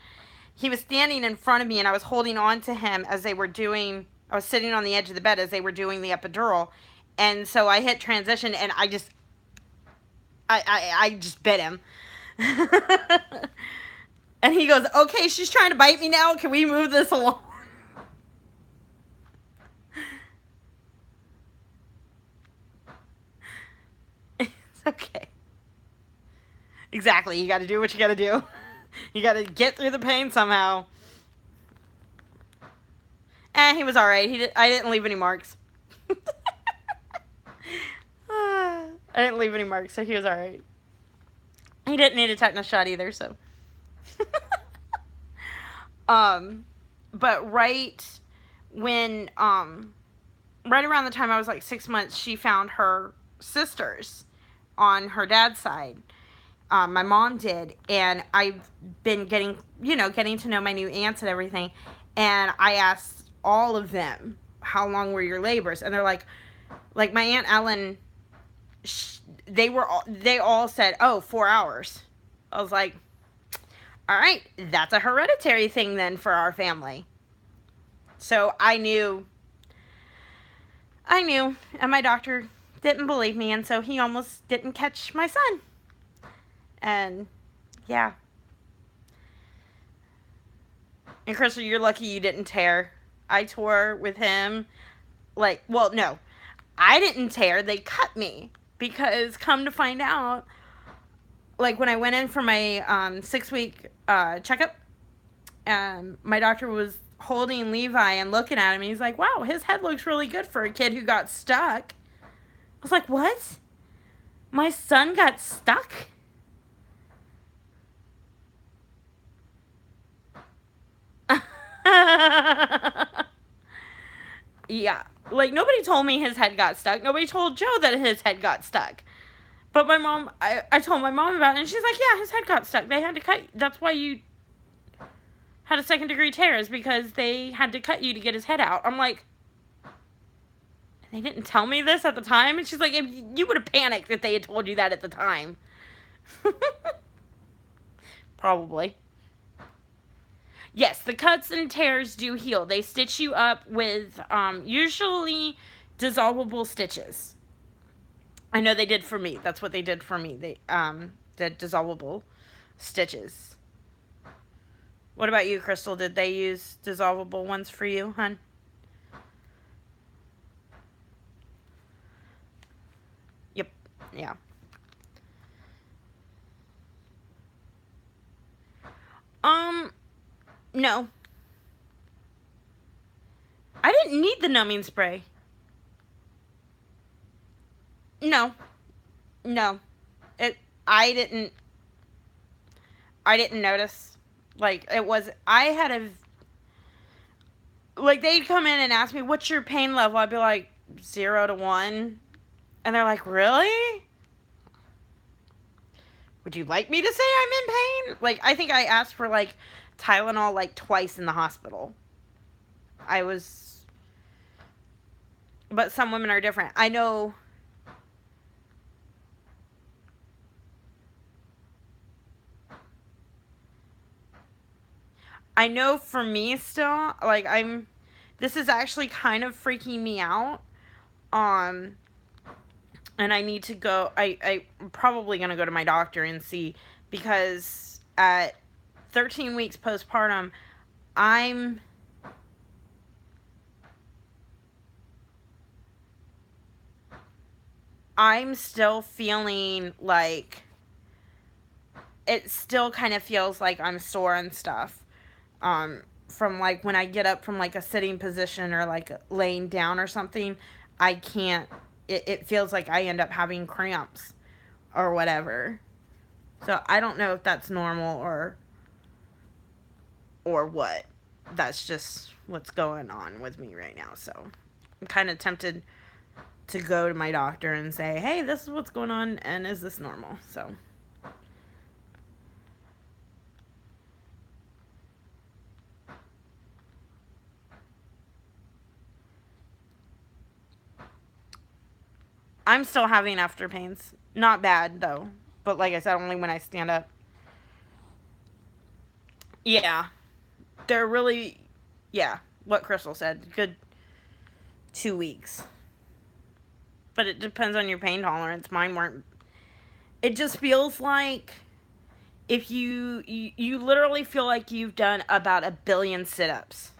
He was standing in front of me and I was holding on to him as they were doing, I was sitting on the edge of the bed as they were doing the epidural. And so I hit transition and I just bit him. And he goes, okay, she's trying to bite me now. Can we move this along? It's okay. Exactly. You got to do what you got to do. You got to get through the pain somehow. He was all right. I didn't leave any marks. I didn't leave any marks, so he was all right. He didn't need a tetanus shot either, so. But when, right around the time I was like 6 months, she found her sisters on her dad's side. My mom did, and I've been getting to know my new aunts and everything, and I asked all of them, how long were your labors? And they're like my Aunt Ellen, they all said, oh, 4 hours. I was like, all right, that's a hereditary thing then for our family. So I knew, and my doctor didn't believe me, and so he almost didn't catch my son. And yeah. And Crystal, you're lucky you didn't tear. I tore with him. No, I didn't tear. They cut me. Because come to find out, like when I went in for my 6-week checkup, my doctor was holding Levi and looking at him. And he's like, wow, his head looks really good for a kid who got stuck. I was like, what? My son got stuck? Yeah. Like, nobody told me his head got stuck. Nobody told Joe that his head got stuck. But my mom, I told my mom about it, and she's like, yeah, his head got stuck. They had to cut, that's why you had a 2nd-degree tear, is because they had to cut you to get his head out. I'm like, they didn't tell me this at the time? And she's like, you would have panicked if they had told you that at the time. Probably. Yes, the cuts and tears do heal. They stitch you up with usually dissolvable stitches. I know they did for me. That's what they did for me. They did dissolvable stitches. What about you, Crystal? Did they use dissolvable ones for you, hun? Yep. Yeah. No. I didn't need the numbing spray. No. No. It I didn't notice. Like it was I had a like they'd come in and ask me, "What's your pain level?" I'd be like 0 to 1. And they're like, "Really? Would you like me to say I'm in pain?" Like I think I asked for like Tylenol like twice in the hospital. But some women are different. I know for me still, like this is actually kind of freaking me out. Um, and I need to go, I'm probably going to go to my doctor and see, because at 13 weeks postpartum, I'm still feeling like, it still kind of feels like I'm sore and stuff. From like when I get up from like a sitting position or like laying down or something, I can't, it feels like I end up having cramps or whatever. So I don't know if that's normal or what. That's just what's going on with me right now. So I'm kind of tempted to go to my doctor and say, hey, this is what's going on, and is this normal? So I'm still having after pains. Not bad, though. But like I said, only when I stand up. Yeah. They're really, yeah, what Crystal said. Good 2 weeks. But it depends on your pain tolerance. Mine weren't. It just feels like if you literally feel like you've done about 1 billion sit-ups.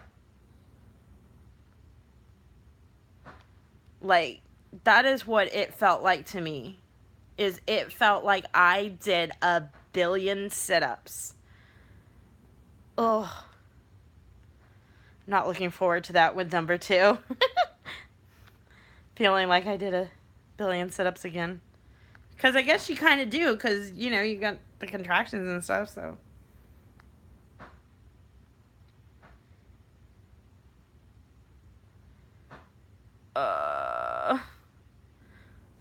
Like, that is what it felt like to me. Is it felt like I did 1 billion sit-ups. Ugh. Not looking forward to that with number 2. Feeling like I did 1 billion sit-ups again. Because I guess you kind of do, because, you know, you got the contractions and stuff, so.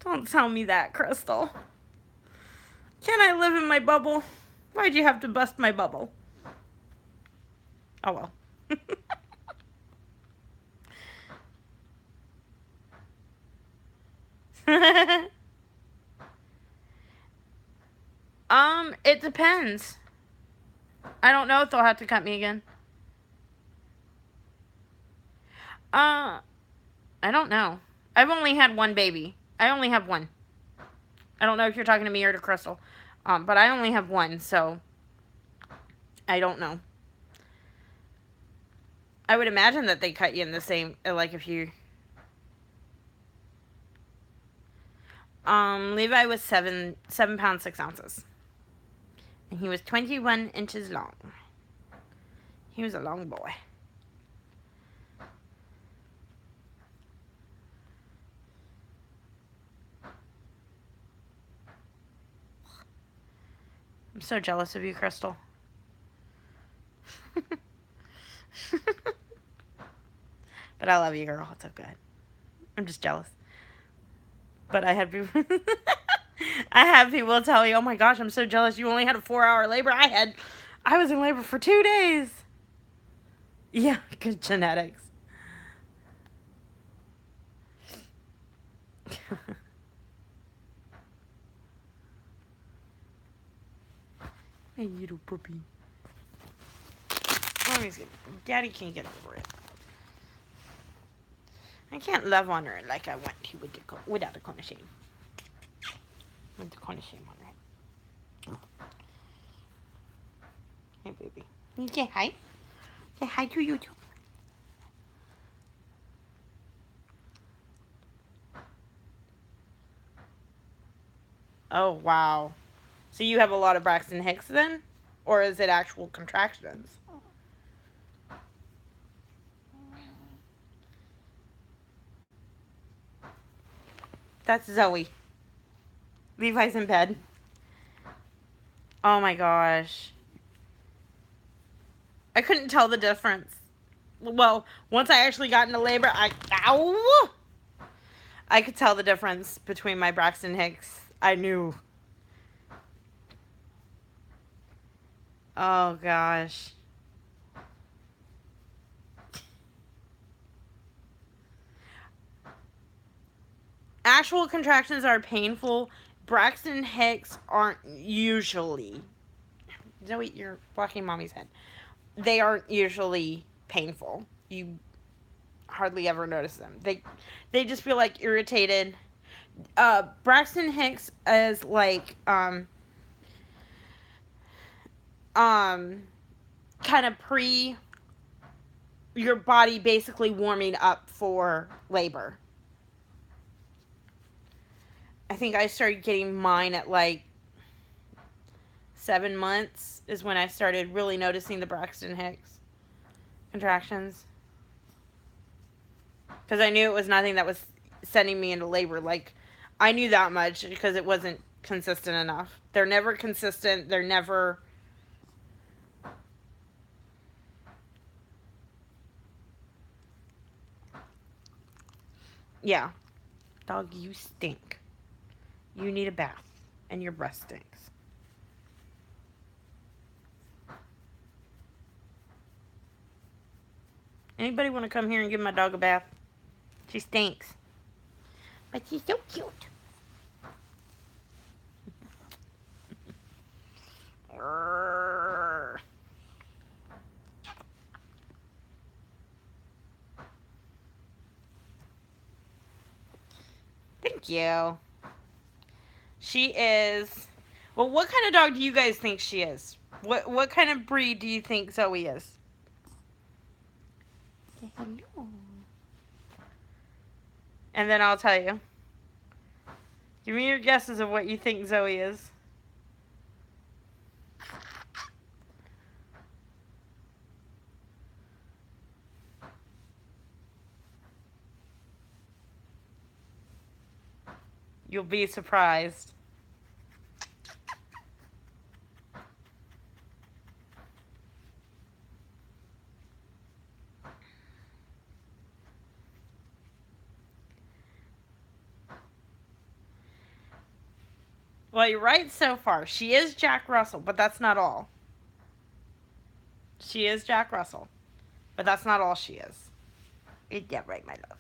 Don't tell me that, Crystal. Can I live in my bubble? Why'd you have to bust my bubble? Oh, well. It depends. I don't know if they'll have to cut me again. I don't know. I've only had one baby. I only have one. I don't know if you're talking to me or to Crystal. But I only have one, so I don't know. I would imagine that they cut you in the same, like if you... Levi was 7 pounds 6 ounces. And he was 21 inches long. He was a long boy. I'm so jealous of you, Crystal. But I love you, girl. It's okay. I'm just jealous. But I had people... I have people tell me, oh my gosh, I'm so jealous. You only had a 4-hour labor. I was in labor for 2 days. Yeah, good genetics. Hey, little puppy. Daddy can't get over it. I can't love on her like I want to without a cone of shame. With the cone of shame on her. Hey, baby. You say hi? Say hi to YouTube. Oh, wow. So you have a lot of Braxton Hicks then? Or is it actual contractions? That's Zoe. Levi's in bed. Oh my gosh. I couldn't tell the difference. Well, once I actually got into labor, ow! I could tell the difference between my Braxton Hicks. I knew. Oh gosh. Actual contractions are painful. Braxton Hicks aren't usually. Zoe, you're blocking mommy's head. They aren't usually painful. You hardly ever notice them. They just feel like irritated. Braxton Hicks is like kind of pre your body basically warming up for labor. I think I started getting mine at like 7 months is when I started really noticing the Braxton Hicks contractions. Because I knew it was nothing that was sending me into labor. Like, I knew that much because it wasn't consistent enough. They're never consistent. They're never... Yeah. Dog, you stink. You need a bath. And your breast stinks. Anybody want to come here and give my dog a bath? She stinks. But she's so cute. Thank you. She is. Well, what kind of dog do you guys think she is? What kind of breed do you think Zoe is? Hello. And then I'll tell you. Give me your guesses of what you think Zoe is. You'll be surprised. Well, you're right so far. She is Jack Russell, but that's not all. She is Jack Russell, but that's not all she is. Yeah, right, my love.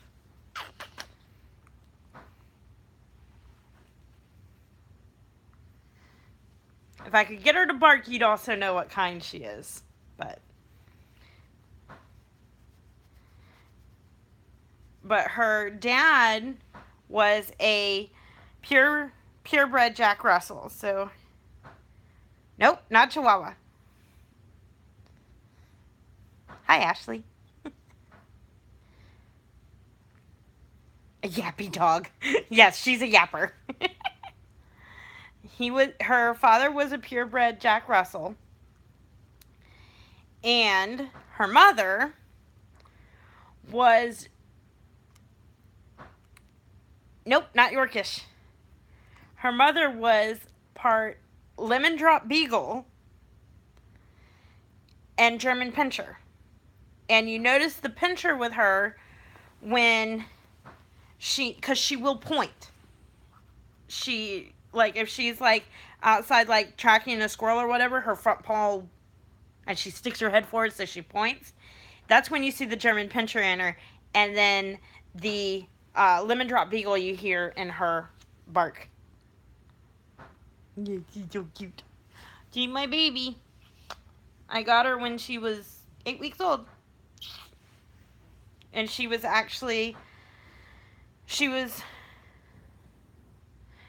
If I could get her to bark, you'd also know what kind she is. But her dad was a purebred Jack Russell. So, nope, not Chihuahua. Hi, Ashley. A yappy dog. Yes, she's a yapper. Her father was a purebred Jack Russell. And her mother was, nope, not Yorkish. Her mother was part Lemon Drop Beagle and German Pinscher. And you notice the Pinscher with her when because she will point. She, like, if she's, like, outside, like, tracking a squirrel or whatever, her front paw, and she sticks her head forward so she points. That's when you see the German Pinscher in her. And then the Lemon Drop Beagle you hear in her bark. Yeah, she's so cute. She's my baby. I got her when she was 8 weeks old. And she was,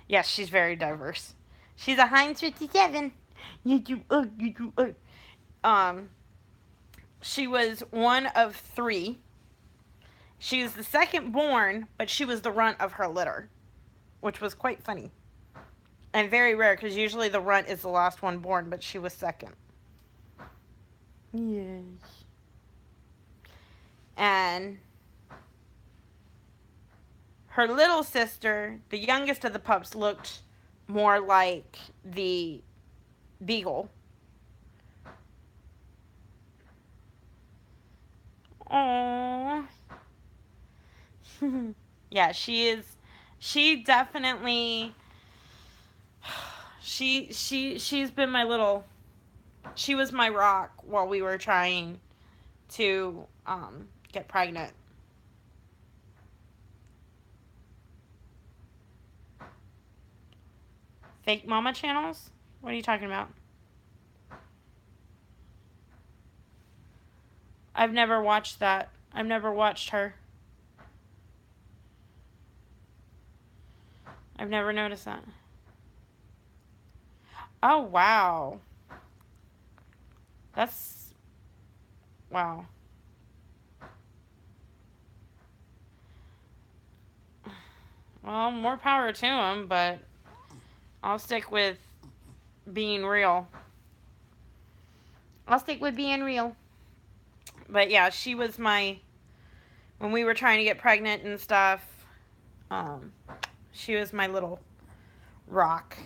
yes, she's very diverse. She's a Heinz 57. She was one of 3. She was the second born, but she was the runt of her litter, which was quite funny. And very rare, because usually the runt is the last one born, but she was second. Yes. And her little sister, the youngest of the pups, looked more like the beagle. Aww. Yeah, she definitely, she's been my little, she was my rock while we were trying to get pregnant. Fake mama channels? What are you talking about? I've never watched that. I've never watched her. I've never noticed that. Oh, wow. That's, wow. Well, more power to him, but I'll stick with being real. But yeah, she was when we were trying to get pregnant and stuff, she was my little rock.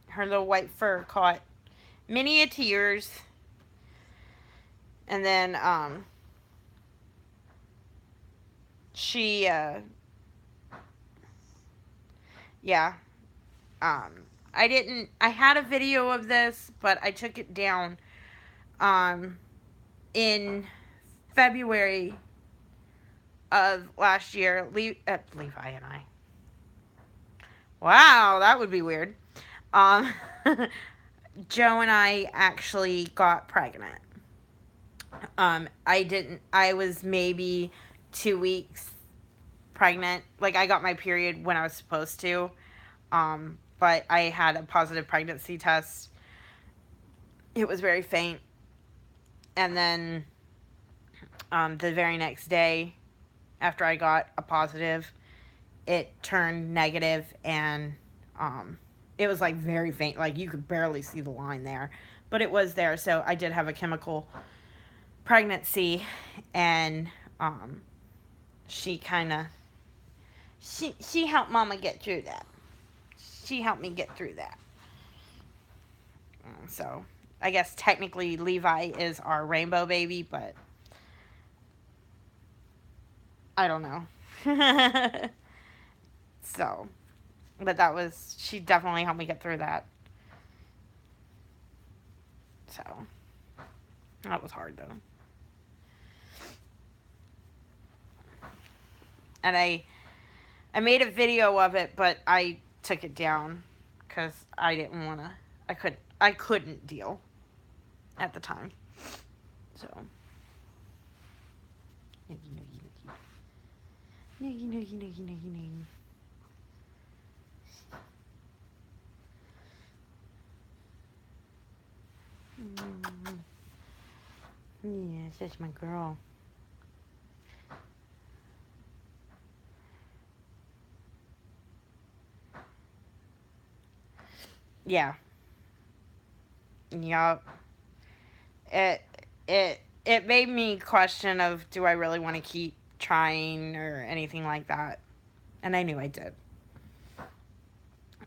Her little white fur caught many a tears. And then, she, yeah, I had a video of this, but I took it down, in February of last year. Levi and I. Wow, that would be weird. Joe and I actually got pregnant. I didn't. I was maybe 2 weeks pregnant. Like, I got my period when I was supposed to. But I had a positive pregnancy test. It was very faint. And then the very next day, after I got a positive, it turned negative, and it was like very faint. Like, you could barely see the line there. But it was there. So I did have a chemical pregnancy, and she kind of she helped Mama get through that. She helped me get through that. So I guess technically Levi is our rainbow baby, but I don't know. So, but she definitely helped me get through that. So that was hard though. And I made a video of it, but I took it down because I didn't want to. I couldn't deal at the time. So. Yes, that's my girl. Yeah. Yup. It it made me question of, do I really want to keep trying or anything like that? And I knew I did.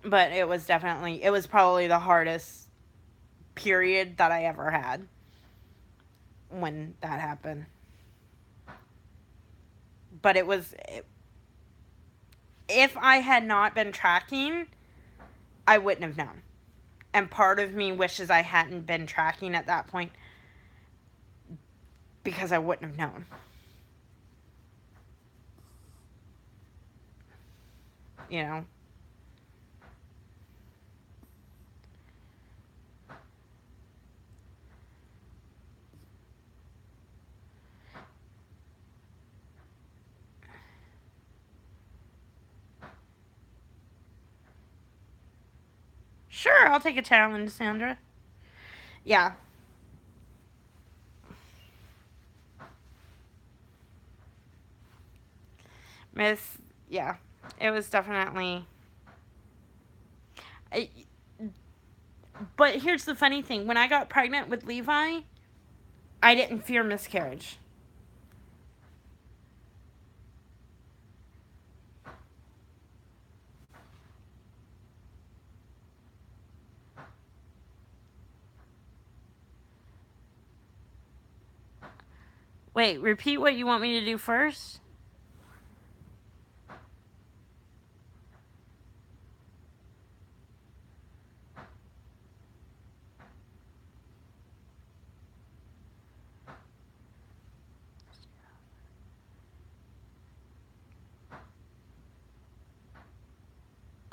But it was probably the hardest period that I ever had when that happened. But if I had not been tracking, I wouldn't have known. And part of me wishes I hadn't been tracking at that point because I wouldn't have known. You know? Sure, I'll take a challenge, Sandra. Yeah. Miss, yeah. It was definitely. But here's the funny thing. When I got pregnant with Levi, I didn't fear miscarriage. Wait, repeat what you want me to do first?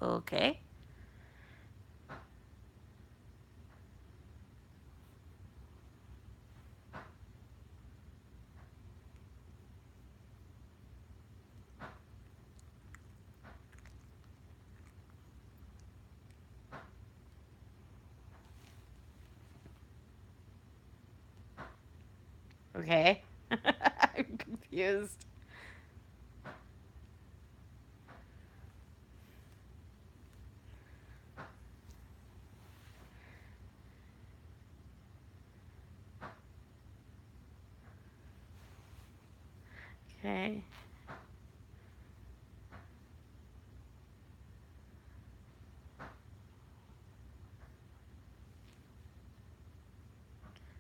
Okay. Okay. I'm confused. Okay.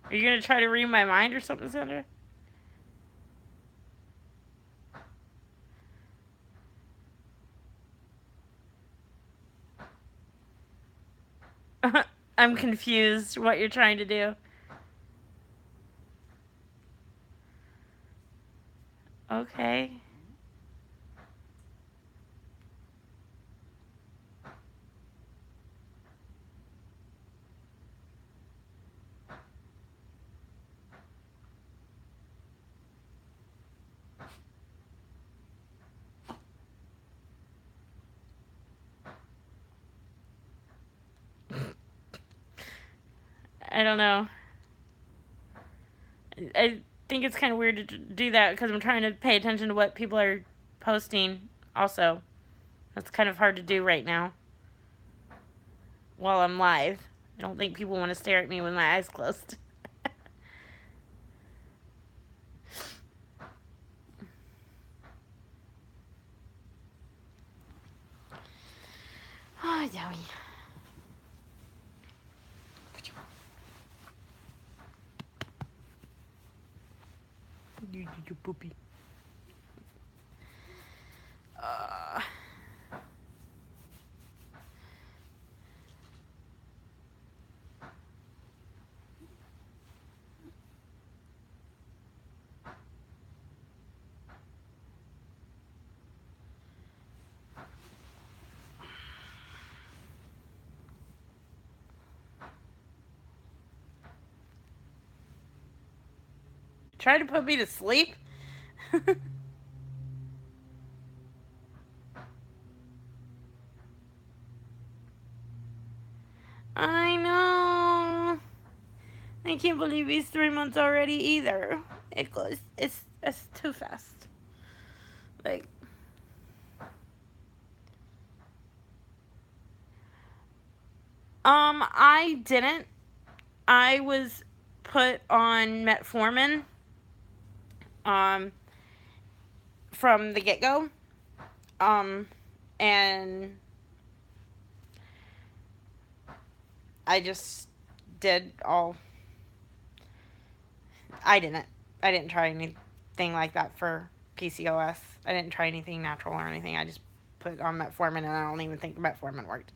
Are you going to try to read my mind or something, Sandra? I'm confused what you're trying to do. Okay. I don't know. I think it's kind of weird to do that because I'm trying to pay attention to what people are posting also. That's kind of hard to do right now while I'm live. I don't think people want to stare at me with my eyes closed. Oh, Zoe. You poopy. Try to put me to sleep? I know. I can't believe he's 3 months already either. It's too fast. Like, I didn't. I was put on metformin, from the get-go, and I just did all. I didn't try anything like that for PCOS. I didn't try anything natural or anything. I just put on metformin, and I don't even think metformin worked.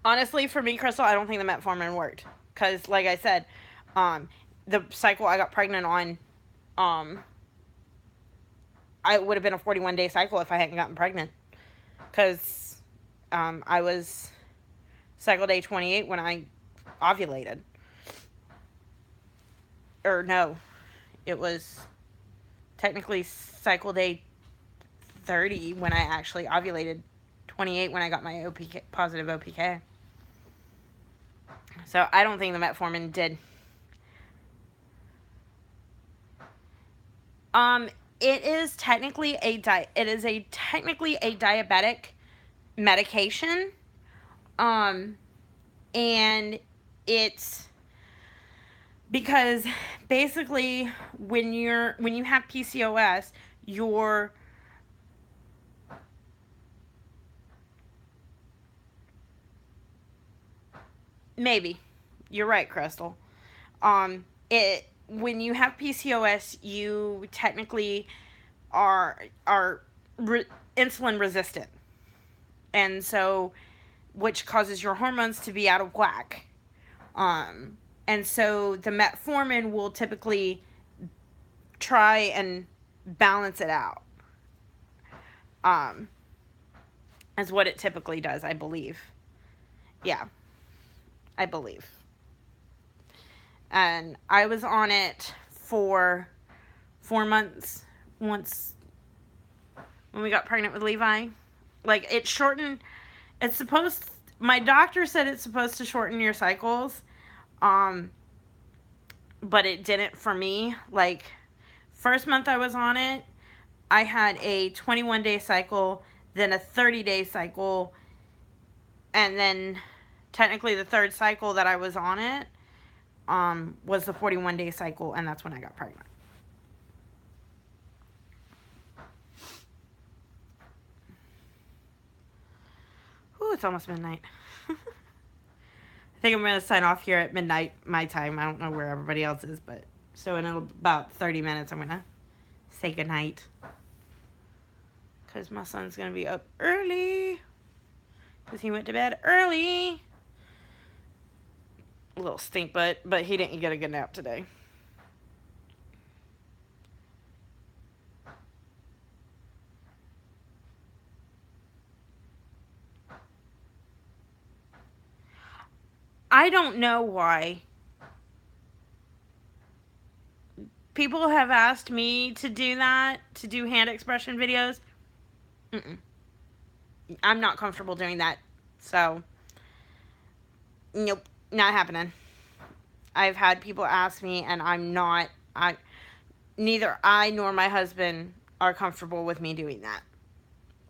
Honestly, for me, Crystal, I don't think the metformin worked. Because, like I said, the cycle I got pregnant on, it would have been a 41-day cycle if I hadn't gotten pregnant. Because I was cycle day 28 when I ovulated. Or no, it was technically cycle day 30 when I actually ovulated, 28 when I got my OPK, positive OPK. So I don't think the metformin did. It is technically a diabetic medication. And it's because basically when you have PCOS, you're maybe you're right, Crystal. When you have PCOS, you technically are insulin resistant, and so which causes your hormones to be out of whack. And so the metformin will typically try and balance it out. Is what it typically does, I believe. Yeah, I believe. And I was on it for 4 months once when we got pregnant with Levi. Like, it shortened. It's supposed. My doctor said it's supposed to shorten your cycles. But it didn't for me. Like, first month I was on it, I had a 21-day cycle, then a 30-day cycle, and then technically the third cycle that I was on it was the 41-day cycle, and that's when I got pregnant. Ooh, it's almost midnight. I think I'm going to sign off here at midnight my time. I don't know where everybody else is, but so in about 30 minutes I'm going to say goodnight. Because my son's going to be up early. Because he went to bed early. A little stink butt, but he didn't get a good nap today. I don't know why. People have asked me to do that, to do hand expression videos. I'm not comfortable doing that. So, Nope, not happening. I've had people ask me, and neither I nor my husband are comfortable with me doing that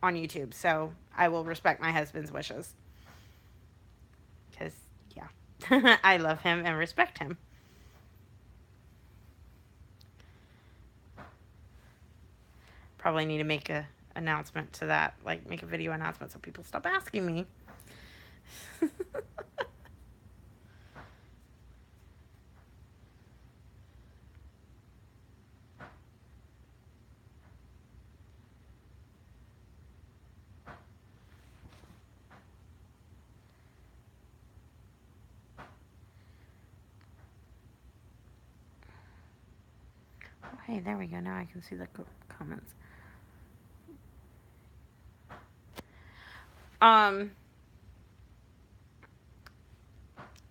on YouTube. So I will respect my husband's wishes. Because, yeah, I love him and respect him. Probably need to make a announcement to that, like make a video announcement so people stop asking me. Hey, there we go. Now I can see the comments.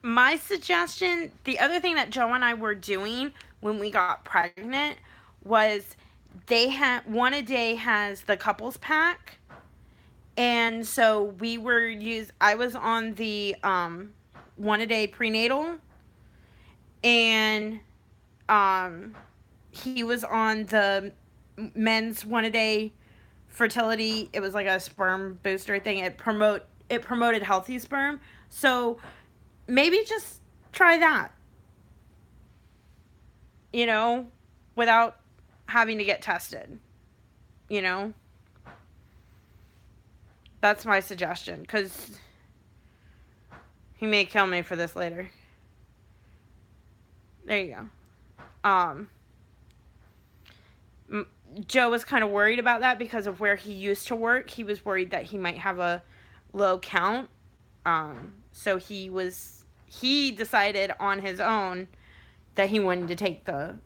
My suggestion, the other thing that Joe and I were doing when we got pregnant was they had One A Day has the couples pack. And so I was on the One A Day prenatal, and he was on the men's One A Day fertility. It was like a sperm booster thing. It promoted healthy sperm. So maybe just try that. You know, without having to get tested. You know? That's my suggestion, because he may kill me for this later. There you go. Joe was kind of worried about that because of where he used to work. He was worried that he might have a low count. So he decided on his own that he wanted to take the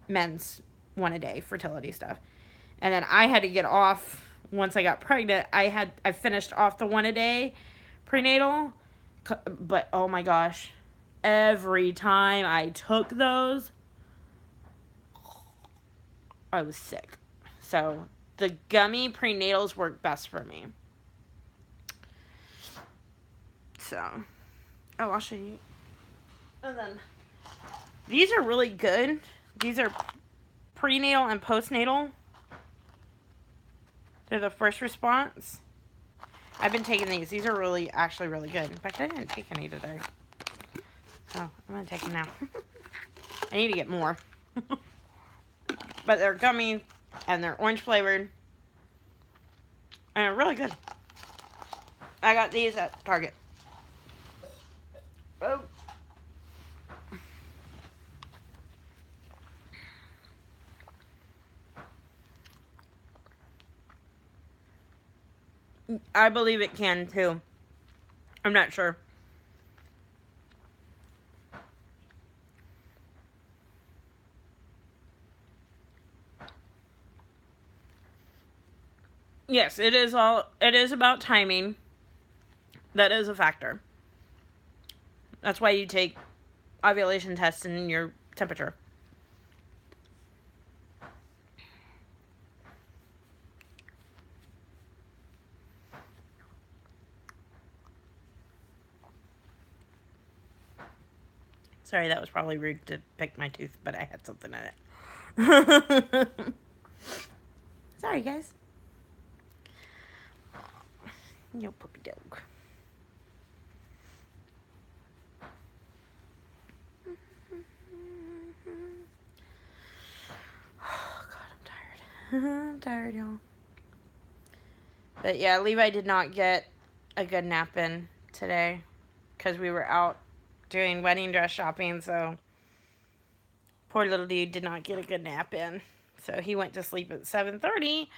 men's One A Day fertility stuff. And then I had to get off once I got pregnant. I finished off the One A Day prenatal, but oh my gosh, every time I took those, I was sick. So the gummy prenatals work best for me. So, I'll show you. And then these are really good. These are prenatal and postnatal. They're the first response. I've been taking these. These are actually really good. In fact, I didn't take any today. So, I'm going to take them now. I need to get more. But they're gummy, and they're orange flavored. And they're really good. I got these at Target. Oh. I believe it can, too. I'm not sure. Yes, it is about timing. That is a factor. That's why you take ovulation tests and your temperature. Sorry, that was probably rude to pick my tooth, but I had something in it. Sorry, guys. Yo, puppy dog. Oh, God, I'm tired. I'm tired, y'all. But yeah, Levi did not get a good nap in today because we were out doing wedding dress shopping, so poor little dude did not get a good nap in. So he went to sleep at 7:30,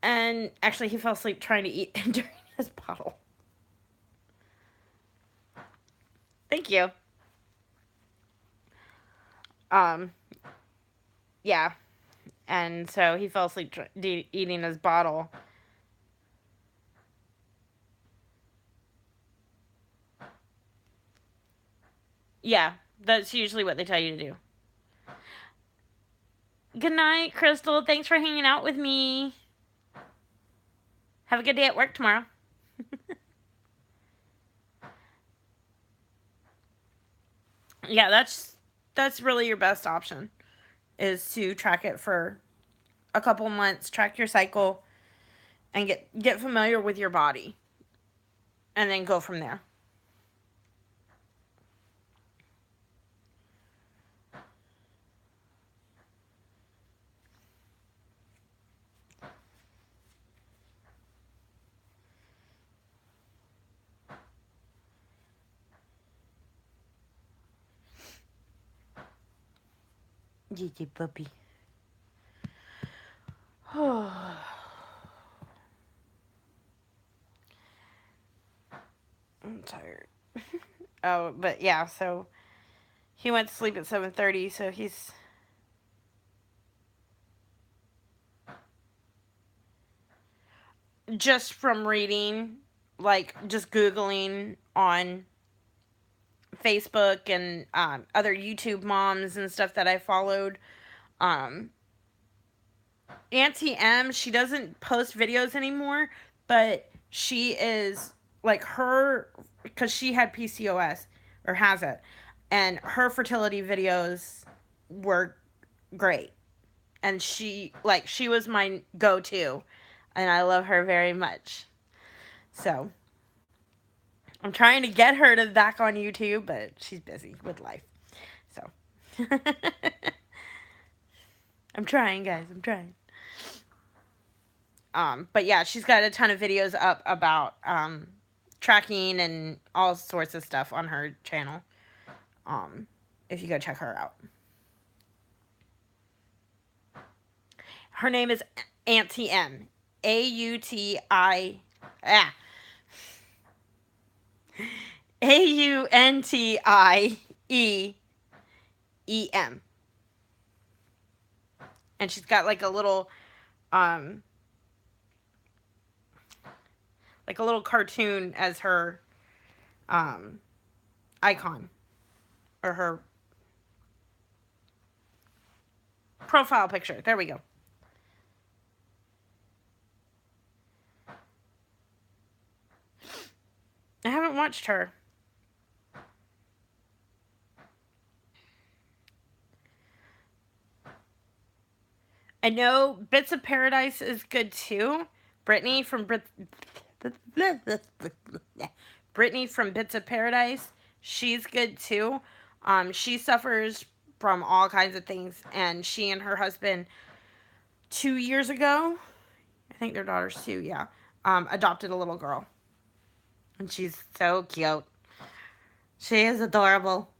and actually he fell asleep trying to eat during his bottle. Thank you. Yeah. And so he fell asleep eating his bottle. Yeah, that's usually what they tell you to do. Good night, Crystal. Thanks for hanging out with me. Have a good day at work tomorrow. Yeah, that's really your best option is to track it for a couple months, track your cycle, and get familiar with your body, and then go from there. Gigi puppy. I'm tired. Oh, but yeah, so he went to sleep at 7:30, so he's just from reading, like just Googling on Facebook and other YouTube moms and stuff that I followed. Um, Auntie M, she doesn't post videos anymore, but she is like her, because she had PCOS or has it, and her fertility videos were great. And she was my go to, and I love her very much. So I'm trying to get her to back on YouTube, but she's busy with life. So I'm trying, guys. I'm trying. But yeah, she's got a ton of videos up about tracking and all sorts of stuff on her channel. Um, if you go check her out, her name is Auntie M, AUTI, ah, AUNTIEEM, and she's got um, like a little cartoon as her um icon or her profile picture. There we go. I haven't watched her. I know Bits of Paradise is good too. Brittany from Brittany from Bits of Paradise, she's good too. She suffers from all kinds of things, and she and her husband 2 years ago, I think their daughter's 2, yeah, adopted a little girl, and she's so cute. She is adorable.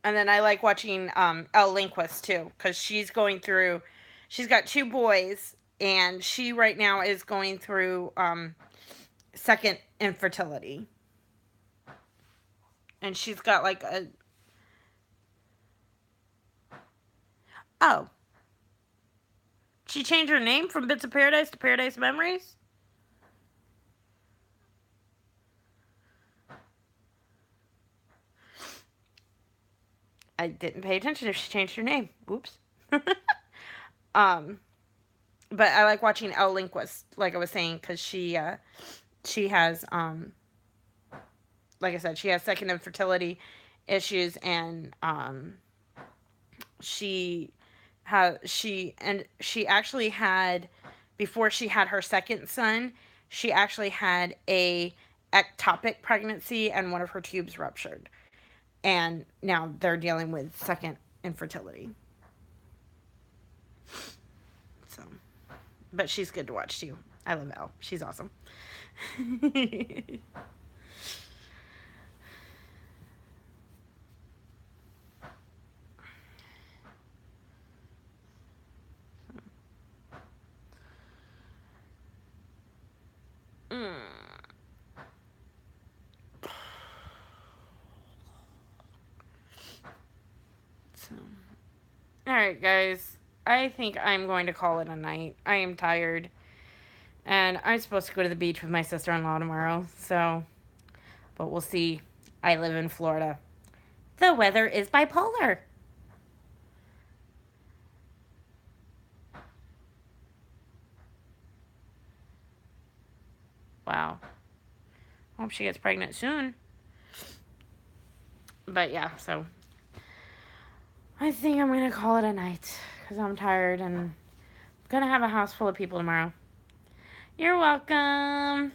And then I like watching Elle Linquist too, because she's got 2 boys, and she right now is going through second infertility. And she's got like a, oh, she changed her name from Bits of Paradise to Paradise Memories? I didn't pay attention if she changed her name. Whoops. um, but I like watching Elle Linquist, like I was saying, because she has like I said, she has second infertility issues, and she she actually had, before she had her second son, she actually had a ectopic pregnancy, and one of her tubes ruptured, and now they're dealing with second infertility. So, but she's good to watch too. I love Elle. She's awesome. Mm. So, all right, guys. I think I'm going to call it a night. I am tired. And I'm supposed to go to the beach with my sister-in-law tomorrow. So, but we'll see. I live in Florida. The weather is bipolar. Wow. Hope she gets pregnant soon. But yeah, so I think I'm going to call it a night because I'm tired and I'm going to have a house full of people tomorrow. You're welcome.